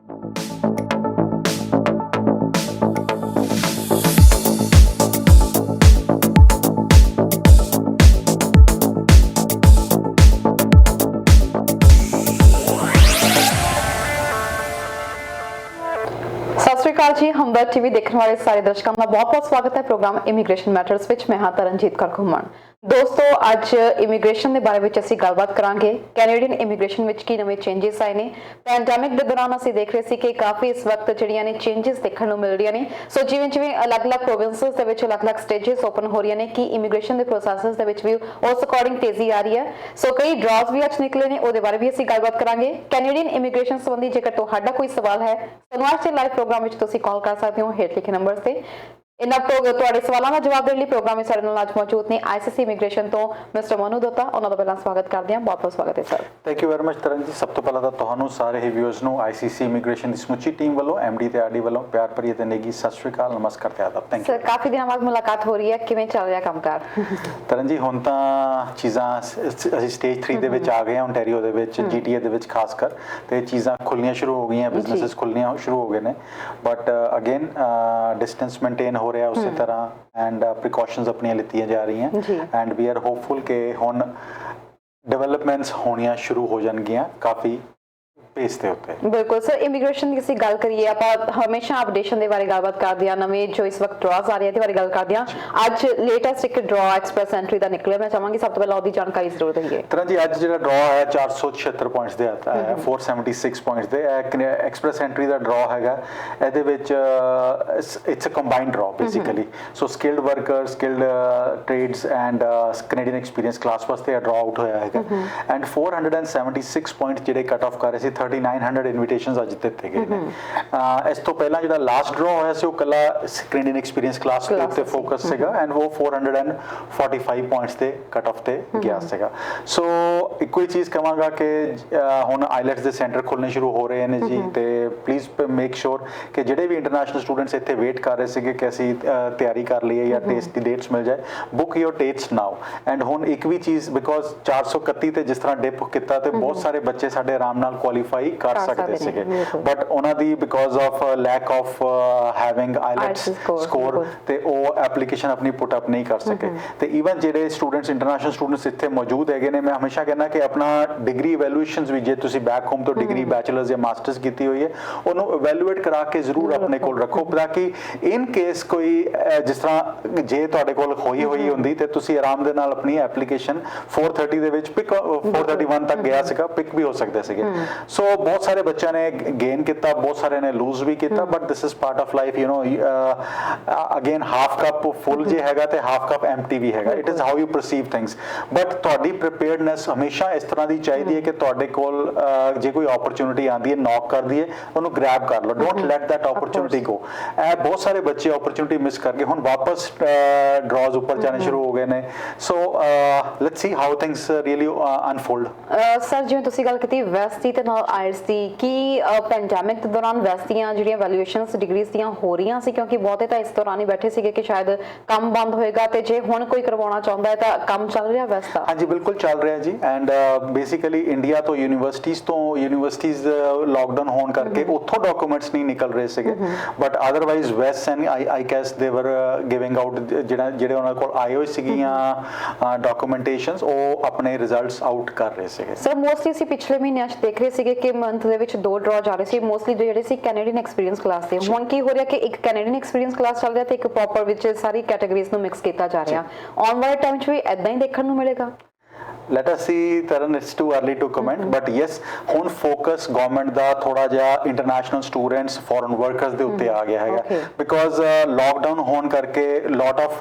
जी हमदर्द TV देखने वाले सारे दर्शकों का बहुत बहुत स्वागत है प्रोग्राम इमीग्रेशन मैटर्स विच मैं हाँ तरनजीत कौर घुम्मण। दोस्तों अज इमीग्रेशन के बारे में असीं गलबात करांगे। कैनेडियन इमीग्रेशन विच की नवे चेंजिस आए ने। पैंडेमिक के दौरान असीं देख रहे सी कि काफ़ी इस वक्त जिहड़ियां ने चेंजिस देखने को मिल रही ने। सो जिवें जिवें अलग अलग प्रोविंसेस दे विच अलग अलग स्टेजिस ओपन हो रही ने कि इमीग्रेशन के प्रोसैसिस दे विच भी उस अकॉर्डिंग तेजी आ रही है। सो कई ड्रॉज भी अज निकले ने, उहदे बारे भी असीं गलबात करांगे। कैनेडियन इमीग्रेशन संबंधी जेकर तुहाडा कोई सवाल है सानूं अज दे लाइव प्रोग्राम विच तुसीं कॉल कर सकते हो हेठ लिखे नंबर से। इन्हां तुहाडे सवालों का जवाब देने प्रोग्राम में साडे नाल अज मौजूद ने आईसीसी इमीग्रेशन तो मिस्टर मनु दत्ता। उन्हां दा पहला स्वागत करते हैं, बहुत बहुत स्वागत है सर। Thank you very much Taran ji. सब तो पहला तो तुहानू सारे ही व्यूअर्स नू आईसीसी इमीग्रेशन की समुची टीम वालों एमडी ते आरडी वालों प्यार भरी ते नेगी सत श्री अकाल, नमस्कार ते आदाब। Thank you sir. काफ़ी दिनों बाद मुलाकात हो रही है, किवें चल रहा कामकाज? तरन जी हुण तां चीज़ां असीं स्टेज 3 दे विच आ गए ओंटारियो दे विच, जीटीए दे विच खास कर ते चीज़ां खुलनियां शुरू हो गई, बिजनेसिस खुलनियां शुरू हो गए ने। बट अगेन डिस्टेंस मेनटेन हो रहा उसी तरह एंड प्रिकॉशनस अपनियां लित्तियां जा रही हैं एंड वी आर होपफुल के हुण डेवलपमेंट्स होनियां शुरू हो जाएंगियां काफ़ी पेस ते उत्ते। बिल्कुल सर। इमीग्रेशन की असीं गल करिए आपां हमेशा अपडेशन के बारे गलबात करदे आ, नवें जो इस वक्त ड्रॉज आ रहे हैं बारे गल करदे आ। अज लेटेस्ट एक ड्रॉ एक्सप्रैस एंट्री का निकलिया, मैं चाहांगी सब तो पहले उसकी जानकारी जरूर दईए। तरह जी अज जो ड्रॉ है 476 पॉइंट्स दे आता है, 476 पॉइंट्स दे एक्सप्रैस एंट्री का ड्रॉ हैगा। ਇਹਦੇ ਵਿੱਚ it's a combined draw basically. So skilled worker, skilled trades and Canadian experience class वास्ते ड्रॉ आउट होया हैगा एंड 476 पॉइंट ਜਿਹੜੇ कट ऑफ कर रहे थे 3900 ਇਨਵੀਟੇਸ਼ਨਸ ਅੱਜ ਦਿੱਤੇ ਗਏ ਨੇ। ਇਸ ਤੋਂ ਪਹਿਲਾਂ ਜਿਹੜਾ ਲਾਸਟ ਡਰਾ ਹੋਇਆ ਸੀ ਉਹ ਕੱਲਾ ਕੈਨੇਡੀਅਨ ਐਕਸਪੀਰੀਅੰਸ ਕਲਾਸ ਦੇ ਉੱਤੇ ਫੋਕਸ ਸੀਗਾ ਐਂਡ ਉਹ 445 ਪੁਆਇੰਟਸ ਤੇ ਕਟ ਆਫ ਤੇ ਗਿਆ ਸੀਗਾ। ਸੋ ਇੱਕੋ ਹੀ ਚੀਜ਼ ਕਹਾਂਗਾ ਕਿ ਹੁਣ ਆਈਲੈਟਸ ਦੇ ਸੈਂਟਰ ਖੁੱਲਣੇ ਸ਼ੁਰੂ ਹੋ ਰਹੇ ਨੇ ਜੀ ਤੇ ਪਲੀਜ਼ ਮੇਕ ਸ਼ੋਰ ਕਿ ਜਿਹੜੇ ਵੀ ਇੰਟਰਨੈਸ਼ਨਲ ਸਟੂਡੈਂਟਸ ਇੱਥੇ ਵੇਟ ਕਰ ਰਹੇ ਸੀਗੇ ਕਿ ਅਸੀਂ ਤਿਆਰੀ ਕਰ ਲਈਏ ਜਾਂ ਟੈਸਟ ਦੀ ਡੇਟਸ ਮਿਲ ਜਾਏ, book your dates now. And ਹੁਣ ਇੱਕ ਵੀ ਚੀਜ਼ ਬਿਕੋਜ਼ 431 ਤੇ ਜਿਸ ਤਰ੍ਹਾਂ ਡਿਪ ਕੀਤਾ ਤੇ ਬਹੁਤ ਸਾਰੇ ਬੱਚੇ ਸਾਡੇ ਆਰਾਮ ਨਾਲ ਕੁਆਲੀਫਾਈ कर सकते थे, बट उन्होंने because of lack of having IELTS score ते वो एप्लीकेशन अपनी पुट अप नहीं कर सके। ते इवन जेडे स्टूडेंट्स इंटरनेशनल स्टूडेंट्स इत्थे मौजूद है ने, मैं हमेशा कहना कि अपना डिग्री इवैल्यूएशनस भी जे तुसी बैक होम तो डिग्री बैचलर्स या मास्टर्स की हुई है उन्होंने इवैल्यूएट करा के जरूर अपने कोल रखो ताकि इन केस कोई जिस तरह जे तुहाडे कोल होई हुई हुंदी ते तुसी आराम दे नाल अपनी एप्लीकेशन 430 दे विच पिक 431 तक गया सीगा पिक भी हो सकदे सीगे। सो बहुत सारे बच्चों ने गेन किया, बहुत सारे ने लूज भी किया, but this is part of life you know. Again half cup full जे हैगा ते हाफ कप एम्प्टी भी हैगा। It is how you perceive things but तुहाडी प्रिपेयर्डनेस हमेशा इस तरह की चाहिए कि तुहाडे कोल जे कोई अपॉर्चुनिटी आती है नॉक कर दी है उन्होंने ग्रैब कर लो, don't let that opportunity go. बहुत सारे बच्चे अपॉर्चुनिटी मिस करके हुण वापस ड्रॉज ऊपर जाने शुरू हो गए ने। So let's see how things really unfold. Sir जिवें तुसीं गल कीती वैस्ट ते नाल आयल्स दी कि पैंडेमिक के दौरान वैस्ट ਦੀਆਂ ਜਿਹੜੀਆਂ ਵੈਲਿਊਏਸ਼ਨਸ ਡਿਗਰੀਜ਼ ਦੀਆਂ ਹੋ ਰਹੀਆਂ ਸੀ ਕਿਉਂਕਿ ਬਹੁਤੇ ਤਾਂ ਇਸ ਦੌਰਾਨ ਹੀ ਬੈਠੇ ਸੀਗੇ ਕਿ ਸ਼ਾਇਦ ਕੰਮ ਬੰਦ ਹੋਏਗਾ ਤੇ ਜੇ ਹੁਣ ਕੋਈ ਕਰਵਾਉਣਾ ਚਾਹੁੰਦਾ ਹੈ ਤਾਂ ਕੰਮ ਚੱਲ ਰਿਹਾ ਵੈਸਟ ਦਾ? ਹਾਂਜੀ ਬਿਲਕੁਲ ਚੱਲ ਰਿਹਾ ਜੀ ਐਂਡ ਬੇਸਿਕਲੀ ਇੰਡੀਆ ਤੋਂ ਯੂਨੀਵਰਸਿਟੀਜ਼ ਲੌਕਡਾਊਨ ਹੋਣ ਕਰਕੇ ਉੱਥੋਂ ਡਾਕੂਮੈਂਟਸ ਨਹੀਂ ਨਿਕਲ ਰਹੇ ਸੀਗੇ but otherwise West and I guess ਦੇ ਵਰ ਗਿਵਿੰਗ ਆਊਟ ਜਿਹੜੇ ਉਹਨਾਂ ਕੋਲ ਆਏ ਹੋਏ ਸੀਗੀਆਂ ਡਾਕੂਮੈਂਟੇਸ਼ਨਸ ਉਹ ਆਪਣੇ ਰਿਜ਼ਲਟਸ ਆਊਟ ਕਰ ਰਹੇ ਸੀਗੇ। ਸਰ ਮੋਸਟਲੀ ਅਸੀਂ ਪਿਛਲੇ ਮਹੀਨਿਆਂ 'ਚ ਦੇਖ ਰਹੇ ਸੀਗੇ ਕਿ ਮੰਥ ਦੇ ਵਿੱਚ 2 ਡਰਾ ਜਾ ਰਹੇ ਸੀ ਮੋਸਟਲੀ ਜਿਹੜੇ ਸੀ ਕੈਨੇਡੀਅਨ ਐਕਸਪੀਰੀਅੰਸ ਕਲਾਸ ਦੇ। ਹੁਣ ਕੀ ਹੋ ਰਿਹਾ ਕਿ ਇੱਕ ਕੈਨੇਡੀਅਨ ਐਕਸਪੀਰੀਅੰਸ ਕਲਾਸ ਚੱਲ ਰਿਹਾ ਤੇ ਇੱਕ ਪ੍ਰੋਪਰ ਵਿੱਚ ਸਾਰੀ ਕੈਟਾਗਰੀਜ਼ ਨੂੰ ਮਿਕਸ ਕੀਤਾ ਜਾ ਰਿਹਾ। ਆਉਣ ਵਾਲੇ ਟਾਈਮ 'ਚ ਵੀ ਇਦਾਂ ਹੀ ਦੇਖਣ ਨੂੰ ਮਿਲੇਗਾ? Let us see, Taran, it's too early to comment, but yes, ਹੁਣ focus government ਦਾ ਥੋੜਾ ਜਿਹਾ international students, foreign workers ਦੇ ਉੱਤੇ ਆ ਗਿਆ ਹੈਗਾ because lockdown ਹੋਣ ਕਰਕੇ lot of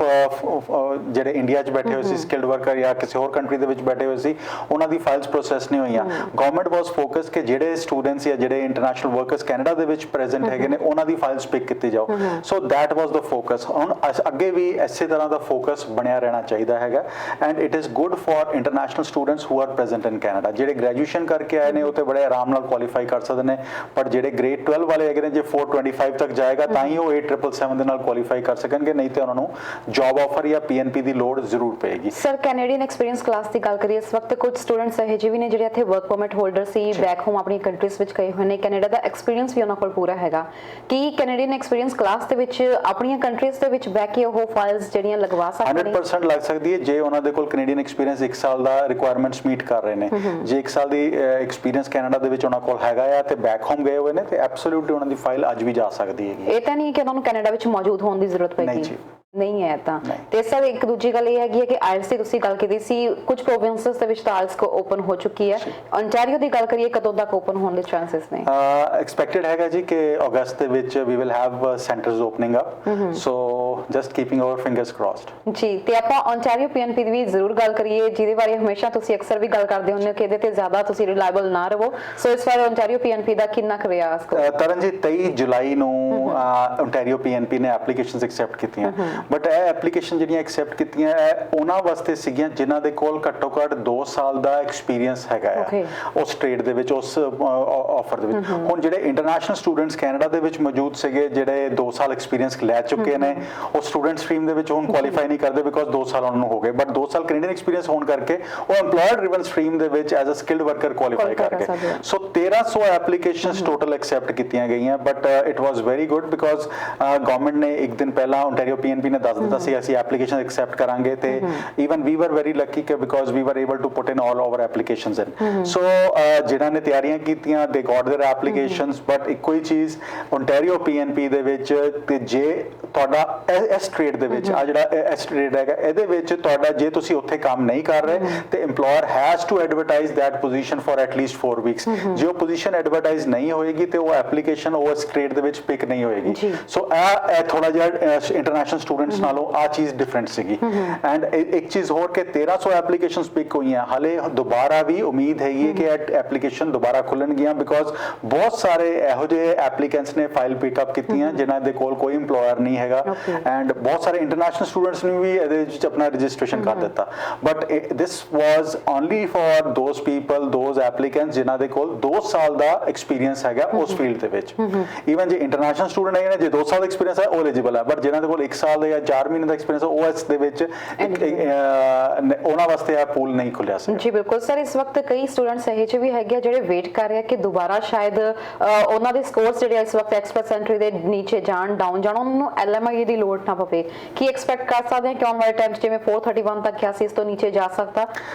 ਜਿਹੜੇ ਇੰਡੀਆ 'ਚ ਬੈਠੇ ਹੋਏ ਸੀ skilled worker ਜਾਂ ਕਿਸੇ ਹੋਰ ਕੰਟਰੀ ਦੇ ਵਿੱਚ ਬੈਠੇ ਹੋਏ ਸੀ ਉਹਨਾਂ ਦੀ ਫਾਈਲਸ ਪ੍ਰੋਸੈਸ ਨਹੀਂ ਹੋਈਆਂ। ਗਵਰਨਮੈਂਟ ਵਾਸ ਫੋਕਸ ਕਿ ਜਿਹੜੇ ਸਟੂਡੈਂਟਸ ਜਾਂ ਜਿਹੜੇ ਇੰਟਰਨੈਸ਼ਨਲ ਵਰਕਰਸ ਕੈਨੇਡਾ ਦੇ ਵਿੱਚ ਪ੍ਰੈਜ਼ੈਂਟ ਹੈਗੇ ਨੇ ਉਹਨਾਂ ਦੀ ਫਾਈਲਸ ਪਿਕ ਕੀਤੀ ਜਾਓ। So that was the focus. ਹੁਣ ਅੱਗੇ ਵੀ ਇਸੇ ਤਰ੍ਹਾਂ ਦਾ ਫੋਕਸ ਬਣਿਆ ਰਹਿਣਾ ਚਾਹੀਦਾ ਹੈਗਾ and it is good for international international students who are present in Canada. ਜਿਹੜੇ ਗ੍ਰੈਜੂਏਸ਼ਨ ਕਰਕੇ ਆਏ ਨੇ ਉਹ ਤੇ ਬੜੇ ਆਰਾਮ ਨਾਲ ਕੁਆਲੀਫਾਈ ਕਰ ਸਕਦੇ ਨੇ, ਪਰ ਜਿਹੜੇ ਗ੍ਰੇਡ 12 ਵਾਲੇ ਹੈਗੇ ਨੇ ਜੇ 425 ਤੱਕ ਜਾਏਗਾ ਤਾਂ ਹੀ ਉਹ 8777 ਦੇ ਨਾਲ ਕੁਆਲੀਫਾਈ ਕਰ ਸਕਣਗੇ, ਨਹੀਂ ਤੇ ਉਹਨਾਂ ਨੂੰ ਜੌਬ ਆਫਰ ਜਾਂ ਪੀਐਨਪੀ ਦੀ ਲੋੜ ਜ਼ਰੂਰ ਪਏਗੀ। ਸਰ ਕੈਨੇਡੀਅਨ ਐਕਸਪੀਰੀਅੰਸ ਕਲਾਸ ਦੀ ਗੱਲ ਕਰੀਏ, ਇਸ ਵਕਤ ਕੁਝ ਸਟੂਡੈਂਟਸ ਇਹੋ ਜਿਹੇ ਵੀ ਨੇ ਜਿਹੜੇ ਇੱਥੇ ਵਰਕ ਪਰਮਿਟ ਹੋਲਡਰ ਸੀ, ਬੈਕ ਹੋਮ ਆਪਣੀ ਕੰਟਰੀਜ਼ ਵਿੱਚ ਗਏ ਹੋਏ ਨੇ, ਕੈਨੇਡਾ ਦਾ ਐਕਸਪੀਰੀਅੰਸ ਵੀ ਉਹਨਾਂ ਕੋਲ ਪੂਰਾ ਹੈਗਾ। ਕੀ ਕੈਨੇਡੀਅਨ ਐਕਸਪੀਰੀਅੰਸ ਕਲਾਸ ਦੇ ਵਿੱਚ ਆਪਣੀਆਂ ਕੰਟਰੀਜ਼ ਦੇ ਵਿੱਚ ਬਹਿ ਕੇ ਉਹ ਫਾਈਲਸ ਜਿਹੜੀਆਂ ਲਗਵਾ ਸਕਦੇ ਨੇ? 100% ਲੱਗ ਸਕਦੀ ਹੈ ਜੇ ਉਹਨਾਂ ਦੇ ਕੋਲ ਕੈਨੇਡੀਅਨ ਐਕਸਪੀਰੀਅੰਸ 1 ਸਾਲ ਦਾ ਰਿਕੁਆਇਰਮੈਂਟਸ ਮੀਟ ਕਰ ਰਹੇ ਨੇ। ਜੇ 1 ਸਾਲ ਦੀ ਐਕਸਪੀਰੀਅੰਸ ਕੈਨੇਡਾ ਦੇ ਵਿੱਚ ਉਹਨਾਂ ਕੋਲ ਹੈਗਾ ਆ ਤੇ ਬੈਕ ਹੋਮ ਗਏ ਹੋਏ ਨੇ ਤੇ ਐਬਸੋਲੂਟਲੀ ਉਹਨਾਂ ਦੀ ਫਾਈਲ ਅੱਜ ਵੀ ਜਾ ਸਕਦੀ ਹੈਗੀ। ਇਹ ਤਾਂ ਨਹੀਂ ਕਿ ਉਹਨਾਂ ਨੂੰ ਕੈਨੇਡਾ ਵਿੱਚ ਮੌਜੂਦ ਹੋਣ ਦੀ ਜ਼ਰੂਰਤ ਪਏਗੀ? ਨਹੀਂ ਜੀ, ਨਹੀਂ ਹੈ ਤਾਂ। ਤੇ ਸਰ ਇੱਕ ਦੂਜੀ ਗੱਲ ਇਹ ਹੈਗੀ ਹੈ ਕਿ ਆਇਲਸ ਦੀ ਤੁਸੀਂ ਗੱਲ ਕੀਤੀ ਸੀ, ਕੁਝ ਪ੍ਰੋਵਿੰਸਸ ਦੇ ਵਿੱਚ ਤਾਂ ਆਇਲਸ ਓਪਨ ਹੋ ਚੁੱਕੀ ਹੈ। ontario ਦੀ ਗੱਲ ਕਰੀਏ ਕਦੋਂ ਤੱਕ ਓਪਨ ਹੋਣ ਦੇ ਚਾਂਸਸ ਨੇ? ਐਕਸਪੈਕਟਡ ਹੈਗਾ ਜੀ ਕਿ ਅਗਸਤ ਦੇ ਵਿੱਚ we will have centres opening up, so just keeping our fingers crossed. ਜੀ, ਤੇ ਆਪਾਂ ontario PNP ਦੀ ਵੀ ਜ਼ਰੂਰ ਗੱਲ ਕਰੀਏ, ਜਿਹਦੇ ਬਾਰੇ ਹਮੇਸ਼ਾ ਤੁਸੀਂ ਅਕਸਰ ਵੀ ਗੱਲ ਕਰਦੇ ਹੁੰਦੇ ਹੋ ਕਿ ਇਹਦੇ ਤੇ ਜ਼ਿਆਦਾ ਤੁਸੀਂ ਰਿਲਾਇਬਲ ਨਾ ਰਹੋ। ਸੋ ਇਸ ਵਾਰ ontario PNP ਦਾ ਕਿੰਨਾ ਕੁ ਰਿਹਾ? ਤਰਨ ਜੀ 23 ਜੁਲਾਈ ਨੂੰ ontario PNP ਨੇ ਐਪਲੀਕੇਸ਼ਨਸ ਐਕਸੈਪਟ ਕੀਤੀਆਂ, ਬਟ ਇਹ ਐਪਲੀਕੇਸ਼ਨ ਜਿਹੜੀਆਂ ਐਕਸੈਪਟ ਕੀਤੀਆਂ ਉਹਨਾਂ ਵਾਸਤੇ ਸੀਗੀਆਂ ਜਿਨ੍ਹਾਂ ਦੇ ਕੋਲ ਘੱਟੋ ਘੱਟ 2 ਸਾਲ ਦਾ ਐਕਸਪੀਰੀਅੰਸ ਹੈਗਾ ਆ ਉਸ ਟ੍ਰੇਡ ਦੇ ਵਿੱਚ, ਉਸ ਆਫਰ ਦੇ ਵਿੱਚ। ਹੁਣ ਜਿਹੜੇ ਇੰਟਰਨੈਸ਼ਨਲ ਸਟੂਡੈਂਟਸ ਕੈਨੇਡਾ ਦੇ ਵਿੱਚ ਮੌਜੂਦ ਸੀਗੇ ਜਿਹੜੇ 2 ਸਾਲ ਐਕਸਪੀਰੀਅੰਸ ਲੈ ਚੁੱਕੇ ਨੇ, ਉਹ ਸਟੂਡੈਂਟ ਸਟਰੀਮ ਦੇ ਵਿੱਚ ਹੁਣ ਕੁਆਲੀਫਾਈ ਨਹੀਂ ਕਰਦੇ ਬਿਕੋਜ਼ 2 ਸਾਲ ਉਹਨਾਂ ਨੂੰ ਹੋ ਗਏ, ਬਟ 2 ਸਾਲ ਕੈਨੇਡੀਅਨ ਐਕਸਪੀਰੀਅੰਸ ਹੋਣ ਕਰਕੇ ਉਹ EMPLOYER ਡ੍ਰਿਵਨ ਸਟਰੀਮ ਦੇ ਵਿੱਚ as a skilled worker qualify ਕਰ ਗਏ। ਸੋ 1300 ਐਪਲੀਕੇਸ਼ਨਸ ਟੋਟਲ ਐਕਸੈਪਟ ਕੀਤੀਆਂ ਗਈਆਂ, but it was very good because government ਨੇ ਇੱਕ ਦਿਨ ਪਹਿਲਾਂ ontario PNP ਨੇ ਦੱਸ ਦਿੱਤਾ ਸੀ ਅਸੀਂ ਐਪਲੀਕੇਸ਼ਨ ਐਕਸੈਪਟ ਕਰਾਂਗੇ, ਤੇ even we were very lucky ਕਿ because we were able to put in all our applications in. So ਜਿਨ੍ਹਾਂ ਨੇ ਤਿਆਰੀਆਂ ਕੀਤੀਆਂ ਦੇ ਗॉट देयर ਐਪਲੀਕੇਸ਼ਨਸ, ਬਟ ਇੱਕੋ ਹੀ ਚੀਜ਼ ontario PNP ਦੇ ਵਿੱਚ ਤੇ ਜੇ ਤੁਹਾਡਾ ਇਸ ਟ੍ਰੇਡ ਦੇ ਵਿੱਚ ਆ ਜਿਹੜਾ ਇਸ ਟ੍ਰੇਡ ਹੈਗਾ ਇਹਦੇ ਵਿੱਚ ਤੁਹਾਡਾ ਜੇ ਤੁਸੀਂ ਉੱਥੇ ਕੰਮ ਨਹੀਂ ਕਰ ਰਹੇ ਤੇ EMPLOYER has to advertise that position for at least 4 weeks. ਜੇ ਉਹ ਪੋਜੀਸ਼ਨ ਐਡਵਰਟਾਈਜ਼ ਨਹੀਂ ਹੋਏਗੀ ਤੇ ਉਹ ਐਪਲੀਕੇਸ਼ਨ ਉਹ ਇਸ ਟ੍ਰੇਡ ਦੇ ਵਿੱਚ ਪਿਕ ਨਹੀਂ ਹੋਏਗੀ। ਸੋ ਇਹ ਥੋੜਾ ਜਿਹਾ ਇੰਟਰਨੈਸ਼ਨਲ ਸਟੂਡੈਂਟਸ ਨਾਲੋਂ ਆ ਚੀਜ਼ ਡਿਫਰੈਂਟ ਸੀਗੀ। ਐਂਡ ਇੱਕ ਚੀਜ਼ ਹੋਰ ਕਿ 1300 ਐਪਲੀਕੇਸ਼ਨਸ ਪਿਕ ਹੋਈਆਂ, ਹਾਲੇ ਦੁਬਾਰਾ ਵੀ ਉਮੀਦ ਹੈਗੀ ਹੈ ਕਿ ਐਪਲੀਕੇਸ਼ਨ ਦੁਬਾਰਾ ਖੁੱਲਣਗੀਆਂ ਬਿਕੋਜ਼ ਬਹੁਤ ਸਾਰੇ ਇਹੋ ਜਿਹੇ ਐਪਲੀਕੈਂਟਸ ਨੇ ਫਾਈਲ ਪਿਕਅਪ ਕੀਤੀਆਂ ਜਿਨ੍ਹਾਂ ਦੇ ਕੋਲ ਕੋਈ EMPLOYER ਨਹੀਂ ਹੈਗਾ, ਐਂਡ ਬਹੁਤ ਸਾਰੇ ਇੰਟਰਨੈਸ਼ਨਲ ਸਟੂਡੈਂਟਸ ਨੇ ਵੀ ਇਹਦੇ ਵਿੱਚ ਆਪਣਾ ਰਜਿਸਟ੍ਰੇਸ਼ਨ ਕਰ ਦਿੱਤਾ, but this was only for those people, those applicants ਜਿਨ੍ਹਾਂ ਦੇ ਕੋਲ 2 ਸਾਲ ਦਾ ਐਕਸਪੀਰੀਅੰਸ ਹੈਗਾ ਉਸ ਫੀਲਡ ਦੇ ਵਿੱਚ। ਈਵਨ ਜੇ ਇੰਟਰਨੈਸ਼ਨਲ ਸਟੂਡੈਂਟ ਹੈਗੇ ਨੇ ਜੇ 2 ਸਾਲ ਦਾ ਐਕਸਪੀਰੀਅੰਸ ਹੈ ਉਹ ਐਲੀਜੀਬਲ ਹੈ, ਬਟ ਜਿਨ੍ਹਾਂ ਦੇ ਕੋਲ 1 ਸਾਲ ਦਾ ਜਾਂ 4 ਮਹੀਨੇ ਦਾ ਐਕਸਪੀਰੀਅੰਸ ਉਹ ਇਸ ਦੇ ਵਿੱਚ ਉਹਨਾਂ ਵਾਸਤੇ ਇਹ ਪੂਲ ਨਹੀਂ ਖੁੱਲਿਆ ਸੀ। ਜੀ ਬਿਲਕੁਲ ਸਰ, ਇਸ ਵਕਤ ਕਈ ਸਟੂਡੈਂਟਸ ਇਹੋ ਜਿਹੇ ਵੀ ਹੈਗੇ ਜਿਹੜੇ ਵੇਟ ਕਰ ਰਹੇ ਆ ਕਿ ਦੁਬਾਰਾ ਸ਼ਾਇਦ ਉਹਨਾਂ ਦੇ ਸਕੋਰਸ ਜਿਹੜੇ ਇਸ ਵਕਤ ਐਕਸਪ੍ਰੈਸ ਐਂਟਰੀ ਦੇ ਨੀਚੇ ਜਾਣ, ਡਾਊਨ ਜਾਣ, ਉਹਨਾਂ ਨੂੰ LMIA ਦੀ ਲੋੜ ਨਾ ਪਵੇ। ਕੀ ਐਕਸਪੈਕਟ ਕਰ ਸਕਦੇ ਹਾਂ ਕਿ ਆਉਣ ਵਾਲੇ ਟਾਈਮ 'ਚ ਜਿਵੇਂ 431 ਤੱਕ ਗਿਆ ਸੀ ਇਸ ਤੋਂ ਨੀਚੇ ਜਾ ਸਕਦਾ?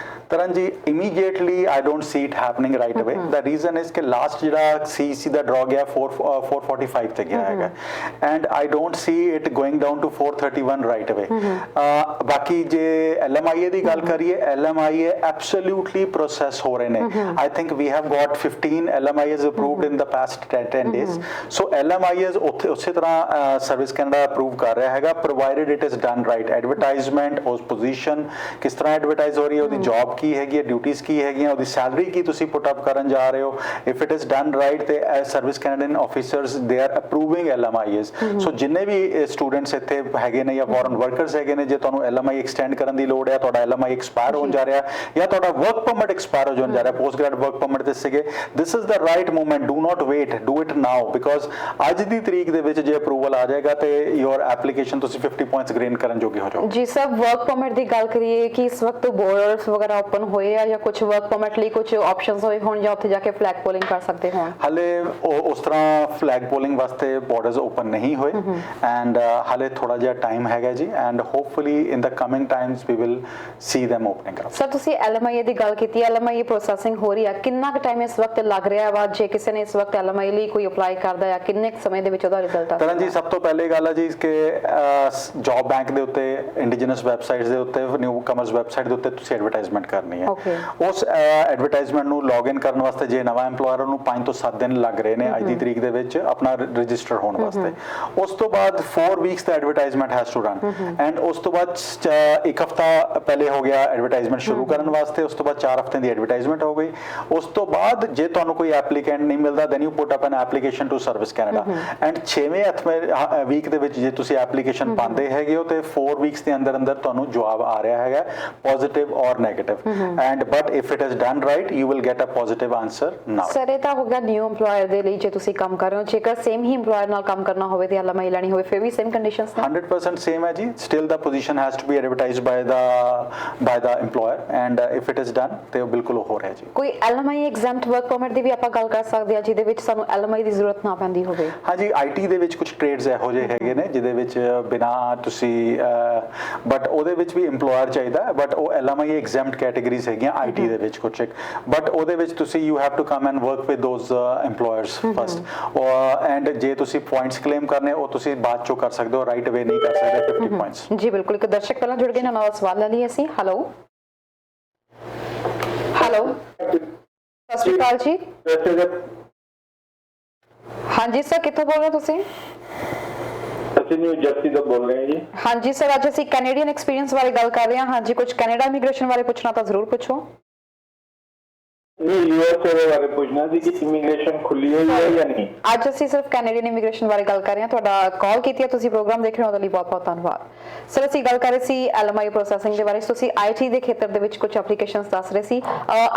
Taran ji immediately I don't see it happening right away. ਦਾ ਰੀਜ਼ਨ ਇਜ਼ ਕਿ ਲਾਸਟ ਜਿਹੜਾ CEC ਦਾ ਡਰਾ ਗਿਆ 445 ਤੇ ਗਿਆ ਹੈਗਾ, and I don't see it going down to 431 right away. ਬਾਕੀ ਜੇ LMIA ਦੀ ਗੱਲ ਕਰੀਏ, LMIA ਐਬਸੋਲੂਟਲੀ ਪ੍ਰੋਸੈਸ ਹੋ ਰਹੇ ਨੇ। I think we have got 15 LMIAs approved in the past 10 days। ਸੋ LMIAs ਉਸੇ ਤਰ੍ਹਾਂ ਸਰਵਿਸ ਕੈਨੇਡਾ ਅਪਰੂਵ ਕਰ ਰਿਹਾ ਹੈਗਾ provided it is done right. Advertisement, ਉਸ ਪੋਜੀਸ਼ਨ ਕਿਸ ਤਰ੍ਹਾਂ ਐਡਵਰਟਾਈਜ਼ ਹੋ ਰਹੀ ਹੈ, ਉਹਦੀ ਜੌਬ ਕੀ ਹੈਗੀ ਹੈ, ਡਿਊਟੀਜ਼ ਕੀ ਹੈਗੀਆਂ, ਉਹਦੀ ਸੈਲਰੀ ਕੀ ਤੁਸੀਂ ਪੁੱਟ ਅਪ ਕਰਨ ਜਾ ਰਹੇ ਹੋ, if it is done right ਤੇ service Canadian officers they are approving LMIAs। So ਜਿੰਨੇ ਵੀ ਸਟੂਡੈਂਟਸ ਇੱਥੇ ਹੈਗੇ ਨੇ ਜਾਂ ਫੋਰਨ ਵਰਕਰਸ ਹੈਗੇ ਨੇ, ਜੇ ਤੁਹਾਨੂੰ LMI ਐਕਸਟੈਂਡ ਕਰਨ ਦੀ ਲੋੜ ਹੈ, ਤੁਹਾਡਾ LMI ਐਕਸਪਾਇਰ ਹੋਣ ਜਾ ਰਿਹਾ ਜਾਂ ਤੁਹਾਡਾ ਵਰਕ ਪਰਮਿਟ ਐਕਸਪਾਇਰ ਹੋ ਜਾ ਰਿਹਾ, ਪੋਸਟ ਗ੍ਰੈਡ ਵਰਕ ਪਰਮਿਟ ਤੇ ਸੀਗੇ, this is the right moment. Do not wait, do it now because ਅੱਜ ਦੀ ਤਰੀਕ ਦੇ ਵਿੱਚ ਜੇ ਅਪਰੂਵਲ ਆ ਜਾਏਗਾ ਤੇ ਯੋਰ ਐਪਲੀਕੇਸ਼ਨ ਤੁਸੀਂ 50 ਪੁਆਇੰਟਸ ਗ੍ਰੇਨ ਕਰਨ ਜੋਗੇ ਹੋ ਜਾਓ। ਜੀ ਸਰ, ਵਰਕ ਪਰਮਿਟ ਦੀ ਗੱਲ ਕਰੀਏ ਕਿ ਇਸ ਵਕਤ ਬੋਰਡਰਸ ਵਗੈਰਾ ਓਪਨ ਹੋਏ ਆ ਜਾਂ ਕੁਝ ਵਰਕ ਪਰਮਿਟ ਲਈ ਕੁਝ ਆਪਸ਼ਨਸ ਹੋਏ ਹੋਣ ਜਾਂ ਉੱਥੇ ਜਾ ਕੇ ਫਲੈਗ ਪੋਲਿੰਗ ਕਰ ਸਕਦੇ ਹੋਣ? ਹਾਲੇ ਉਸ ਤਰ੍ਹਾਂ ਫਲੈਗ ਪੋਲਿੰਗ ਵਾਸਤੇ ਬੋਰਡਰਸ ਓਪਨ ਨਹੀਂ ਹੋਏ, ਐਂਡ ਹਾਲੇ ਥੋੜਾ ਜਿਹਾ ਟਾਈਮ ਹੈਗਾ ਜੀ, and hopefully in the coming times we will see them opening up। Sir ਤੁਸੀਂ LMIA ਦੀ ਗੱਲ ਕੀਤੀ, LMIA ਪ੍ਰੋਸੈਸਿੰਗ ਹੋ ਰਹੀ ਆ, ਕਿੰਨਾ ਕੁ ਟਾਈਮ ਇਸ ਵਕਤ ਲੱਗ ਰਿਹਾ ਵਾ? ਜੇ ਕਿਸੇ ਨੇ ਇਸ ਵਕਤ LMIA ਲਈ ਕੋਈ ਅਪਲਾਈ ਕਰਦਾ ਆ, ਕਿੰਨੇ ਸਮੇਂ ਦੇ ਵਿੱਚ ਉਹਦਾ ਰਿਜ਼ਲਟ ਆ? ਤਰਨ ਜੀ ਸਭ ਤੋਂ ਪਹਿਲੇ ਗੱਲ ਹੈ ਜੀ ਕਿ ਜੌਬ ਬੈਂਕ ਦੇ ਉੱਤੇ, ਇੰਡੀਜਨਸ ਵੈਬਸਾਈਟਸ ਦੇ ਉੱਤੇ, ਨਿਊ ਕਮਰਸ ਵੈਬਸਾਈਟ ਦੇ ਉੱਤੇ ਤੁਸੀਂ ਐਡਵਰਟਾਈਜ਼ਮੈਂਟ ਕਰਨੀ ਹੈ। ਉਸ ਐਡਵਰਟਾਈਜ਼ਮੈਂਟ ਨੂੰ ਲੌਗਇਨ ਕਰਨ ਵਾਸਤੇ ਜੇ ਨਵਾਂ EMPLOYER ਨੂੰ 5 ਤੋਂ 7 ਦਿਨ ਲੱਗ ਰਹੇ ਨੇ ਅੱਜ ਦੀ ਤਰੀਕ ਦੇ ਵਿੱਚ ਆਪਣਾ ਰਜਿਸਟਰ ਹੋਣ ਵਾਸਤੇ। ਉਸ ਤੋਂ ਬਾਅਦ 4 ਵੀਕਸ ਦਾ advertisement has to run, and ਉਸ ਤੋਂ ਬਾਅਦ 1 ਹਫਤਾ ਪਹਿਲੇ ਹੋ ਗਿਆ ਐਡਵਰਟਾਈਜ਼ਮੈਂਟ ਸ਼ੁਰੂ ਕਰਨ ਵਾਸਤੇ, ਉਸ ਤੋਂ ਬਾਅਦ 4 ਹਫ਼ਤਿਆਂ ਦੀ ਐਡਵਰਟਾਈਜ਼ਮੈਂਟ ਹੋ ਗਈ। ਉਸ ਤੋਂ ਬਾਅਦ ਜੇ ਤੁਹਾਨੂੰ ਕੋਈ ਐਪਲੀਕੈਂਟ ਨਹੀਂ ਮਿਲਦਾ, then you put up an application to service Canada, and 6ਵੇਂ ਵੀਕ ਦੇ ਵਿੱਚ ਜੇ ਤੁਸੀਂ ਐਪਲੀਕੇਸ਼ਨ ਪਾਉਂਦੇ ਹੈਗੇ ਹੋ ਤੇ 4 ਵੀਕਸ ਦੇ ਅੰਦਰ ਅੰਦਰ ਤੁਹਾਨੂੰ ਜਵਾਬ ਆ ਰਿਹਾ ਹੈਗਾ positive or negative and but if it is done right you will get a positive answer now. Sir ਇਹ ਤਾਂ ਹੋ ਗਿਆ ਨਿਊ EMPLOYER ਦੇ ਲਈ ਜੇ ਤੁਸੀਂ ਕੰਮ ਕਰ ਰਹੇ ਹੋ, ਜੇਕਰ ਸੇਮ ਹੀ EMPLOYER ਨਾਲ ਕੰਮ ਕਰਨਾ ਹੋਵੇ ਤੇ LMI ਲੈਣੀ ਹੋਵੇ ਫਿਰ ਵੀ ਸੇਮ ਕੰਡੀਸ਼ਨਸ ਨੇ? 100% same है जी, still the position has to be advertised by the employer and if it is done ਤੇ ਉਹ ਬਿਲਕੁਲ ਹੋ ਰਿਹਾ ਜੀ। ਕੋਈ LMI exempt work permit ਦੀ ਵੀ ਆਪਾਂ ਗੱਲ ਕਰ ਸਕਦੇ ਹਾਂ ਜਿਹਦੇ ਵਿੱਚ ਸਾਨੂੰ LMI ਦੀ ਜ਼ਰੂਰਤ ਨਾ ਪੈਂਦੀ ਹੋਵੇ? ਹਾਂਜੀ IT ਦੇ ਵਿੱਚ ਕੁਝ ਟ੍ਰੇਡਸ ਇਹੋ ਜਿਹੇ ਹੈਗੇ ਨੇ ਜਿਹਦੇ ਵਿੱਚ ਬਿਨਾ ਤੁਸੀਂ ਬਟ ਉਹਦੇ ਵਿੱਚ ਵੀ EMPLOYER ਚਾਹੀਦਾ ਹੈ ਬਟ ਉਹ LMI exempt ਕੈਟਾਗਰੀਜ਼ ਹੈਗੀਆਂ IT ਦੇ ਵਿੱਚ ਕੁਝ ਇੱਕ ਬਟ ਉਹਦੇ ਵਿੱਚ ਤੁਸੀਂ you have to come and work with those EMPLOYERS first and ਜੇ ਤੁਸੀਂ ਪੁਆਇੰਟਸ ਕਲੇਮ ਕਰਨੇ ਉਹ ਤੁਸੀਂ ਬਾਅਦ ਚੋਂ ਕਰ ਸਕਦੇ ਹੋ, ਰਾਈਟ ਅਵੇ ਨਹੀਂ ਕਰ ਸਕਦੇ 50 ਪੁਆਇੰਟਸ। ਜੀ ਬਿਲਕੁਲ, ਇੱਕ ਦਰਸ਼ਕ ਪਹਿਲਾਂ ਜੁੜ ਗਏ ਨੇ, ਨਵਾਂ ਸਵਾਲ ਲੈ ਲਈ ਅਸੀਂ। ਹੈਲੋ ਹੈਲੋ ਸਤਿ ਸ਼੍ਰੀ ਅਕਾਲ ਜੀ। ਹਾਂਜੀ ਸਰ, ਕਿੱਥੋਂ ਬੋਲ ਰਹੇ ਹੋ ਤੁਸੀਂ? ਅਸੀਂ ਨਿਊ ਜਰਸੀ ਤੋਂ ਬੋਲ ਰਹੇ ਹਾਂ ਜੀ। ਹਾਂਜੀ ਸਰ, ਅੱਜ ਅਸੀਂ ਕੈਨੇਡੀਅਨ ਐਕਸਪੀਰੀਅੰਸ ਬਾਰੇ ਗੱਲ ਕਰ ਰਹੇ ਹਾਂ। ਹਾਂਜੀ, ਕੁਝ ਕੈਨੇਡਾ ਇਮੀਗ੍ਰੇਸ਼ਨ ਬਾਰੇ ਪੁੱਛਣਾ ਤਾਂ ਜ਼ਰੂਰ ਪੁੱਛੋ। ਨਹੀਂ, USA ਦੇ ਬਾਰੇ ਪੁੱਛਣਾ ਸੀ ਕਿ ਇਮੀਗ੍ਰੇਸ਼ਨ ਖੁੱਲੀ ਹੋਈ ਹੈ ਜਾਂ ਨਹੀਂ। ਅੱਜ ਅਸੀਂ ਸਿਰਫ ਕੈਨੇਡੀਅਨ ਇਮੀਗ੍ਰੇਸ਼ਨ ਬਾਰੇ ਗੱਲ ਕਰ ਰਹੇ ਹਾਂ। ਤੁਹਾਡਾ ਕਾਲ ਕੀਤੀ ਹੈ, ਤੁਸੀਂ ਪ੍ਰੋਗਰਾਮ ਦੇਖ ਰਹੇ ਹੋ, ਉਹਦੇ ਲਈ ਬਹੁਤ-ਬਹੁਤ ਧੰਨਵਾਦ। ਸਰ ਅਸੀਂ ਗੱਲ ਕਰ ਰਹੇ ਸੀ LMI ਪ੍ਰੋਸੈਸਿੰਗ ਦੇ ਬਾਰੇ। ਤੁਸੀਂ IT ਦੇ ਖੇਤਰ ਦੇ ਵਿੱਚ ਕੁਝ ਐਪਲੀਕੇਸ਼ਨਸ ਦੱਸ ਰਹੇ ਸੀ।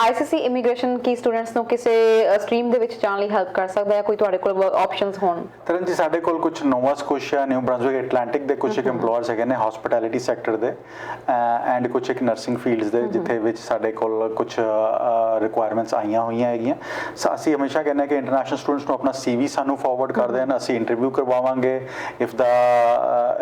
ICC ਇਮੀਗ੍ਰੇਸ਼ਨ ਕੀ ਸਟੂਡੈਂਟਸ ਨੂੰ ਕਿਸੇ ਸਟਰੀਮ ਦੇ ਵਿੱਚ ਜਾਣ ਲਈ ਹੈਲਪ ਕਰ ਸਕਦਾ ਹੈ? ਕੋਈ ਤੁਹਾਡੇ ਕੋਲ ਆਪਸ਼ਨਸ ਹੋਣ? ਤਰਨ ਜੀ, ਸਾਡੇ ਕੋਲ ਕੁਝ ਨੋਵਾ ਸਕੋਸ਼ੀਆ, ਨਿਊ ਬ੍ਰੰਸਵਿਕ, ਐਟਲਾਂਟਿਕ ਦੇ ਕੁਝ EMPLOYERS ਹੈਗੇ ਨੇ ਹਸਪਿਟੈਲਿਟੀ ਸੈਕਟਰ ਦੇ ਐਂਡ ਕੁਝ ਇੱਕ ਨਰਸਿੰਗ ਫੀਲਡਸ ਦੇ ਜਿੱਥੇ ਵਿੱਚ ਸਾਡੇ ਕੋਲ ਕੁਝ ਰਿਕੁਆਇਰਮੈਂਟਸ ਆਈਆਂ ਹੋਈਆਂ ਹੈਗੀਆਂ। ਅਸੀਂ ਹਮੇਸ਼ਾ ਕਹਿੰਦੇ ਕਿ ਇੰਟਰਨੈਸ਼ਨਲ ਸਟੂਡੈਂਟਸ ਨੂੰ ਆਪਣਾ CV ਸਾਨੂੰ ਫਾਰਵਰਡ ਕਰ ਦੇਣ, ਅਸੀਂ ਇੰਟਰਵਿਊ ਕਰਵਾਵਾਂਗੇ। If the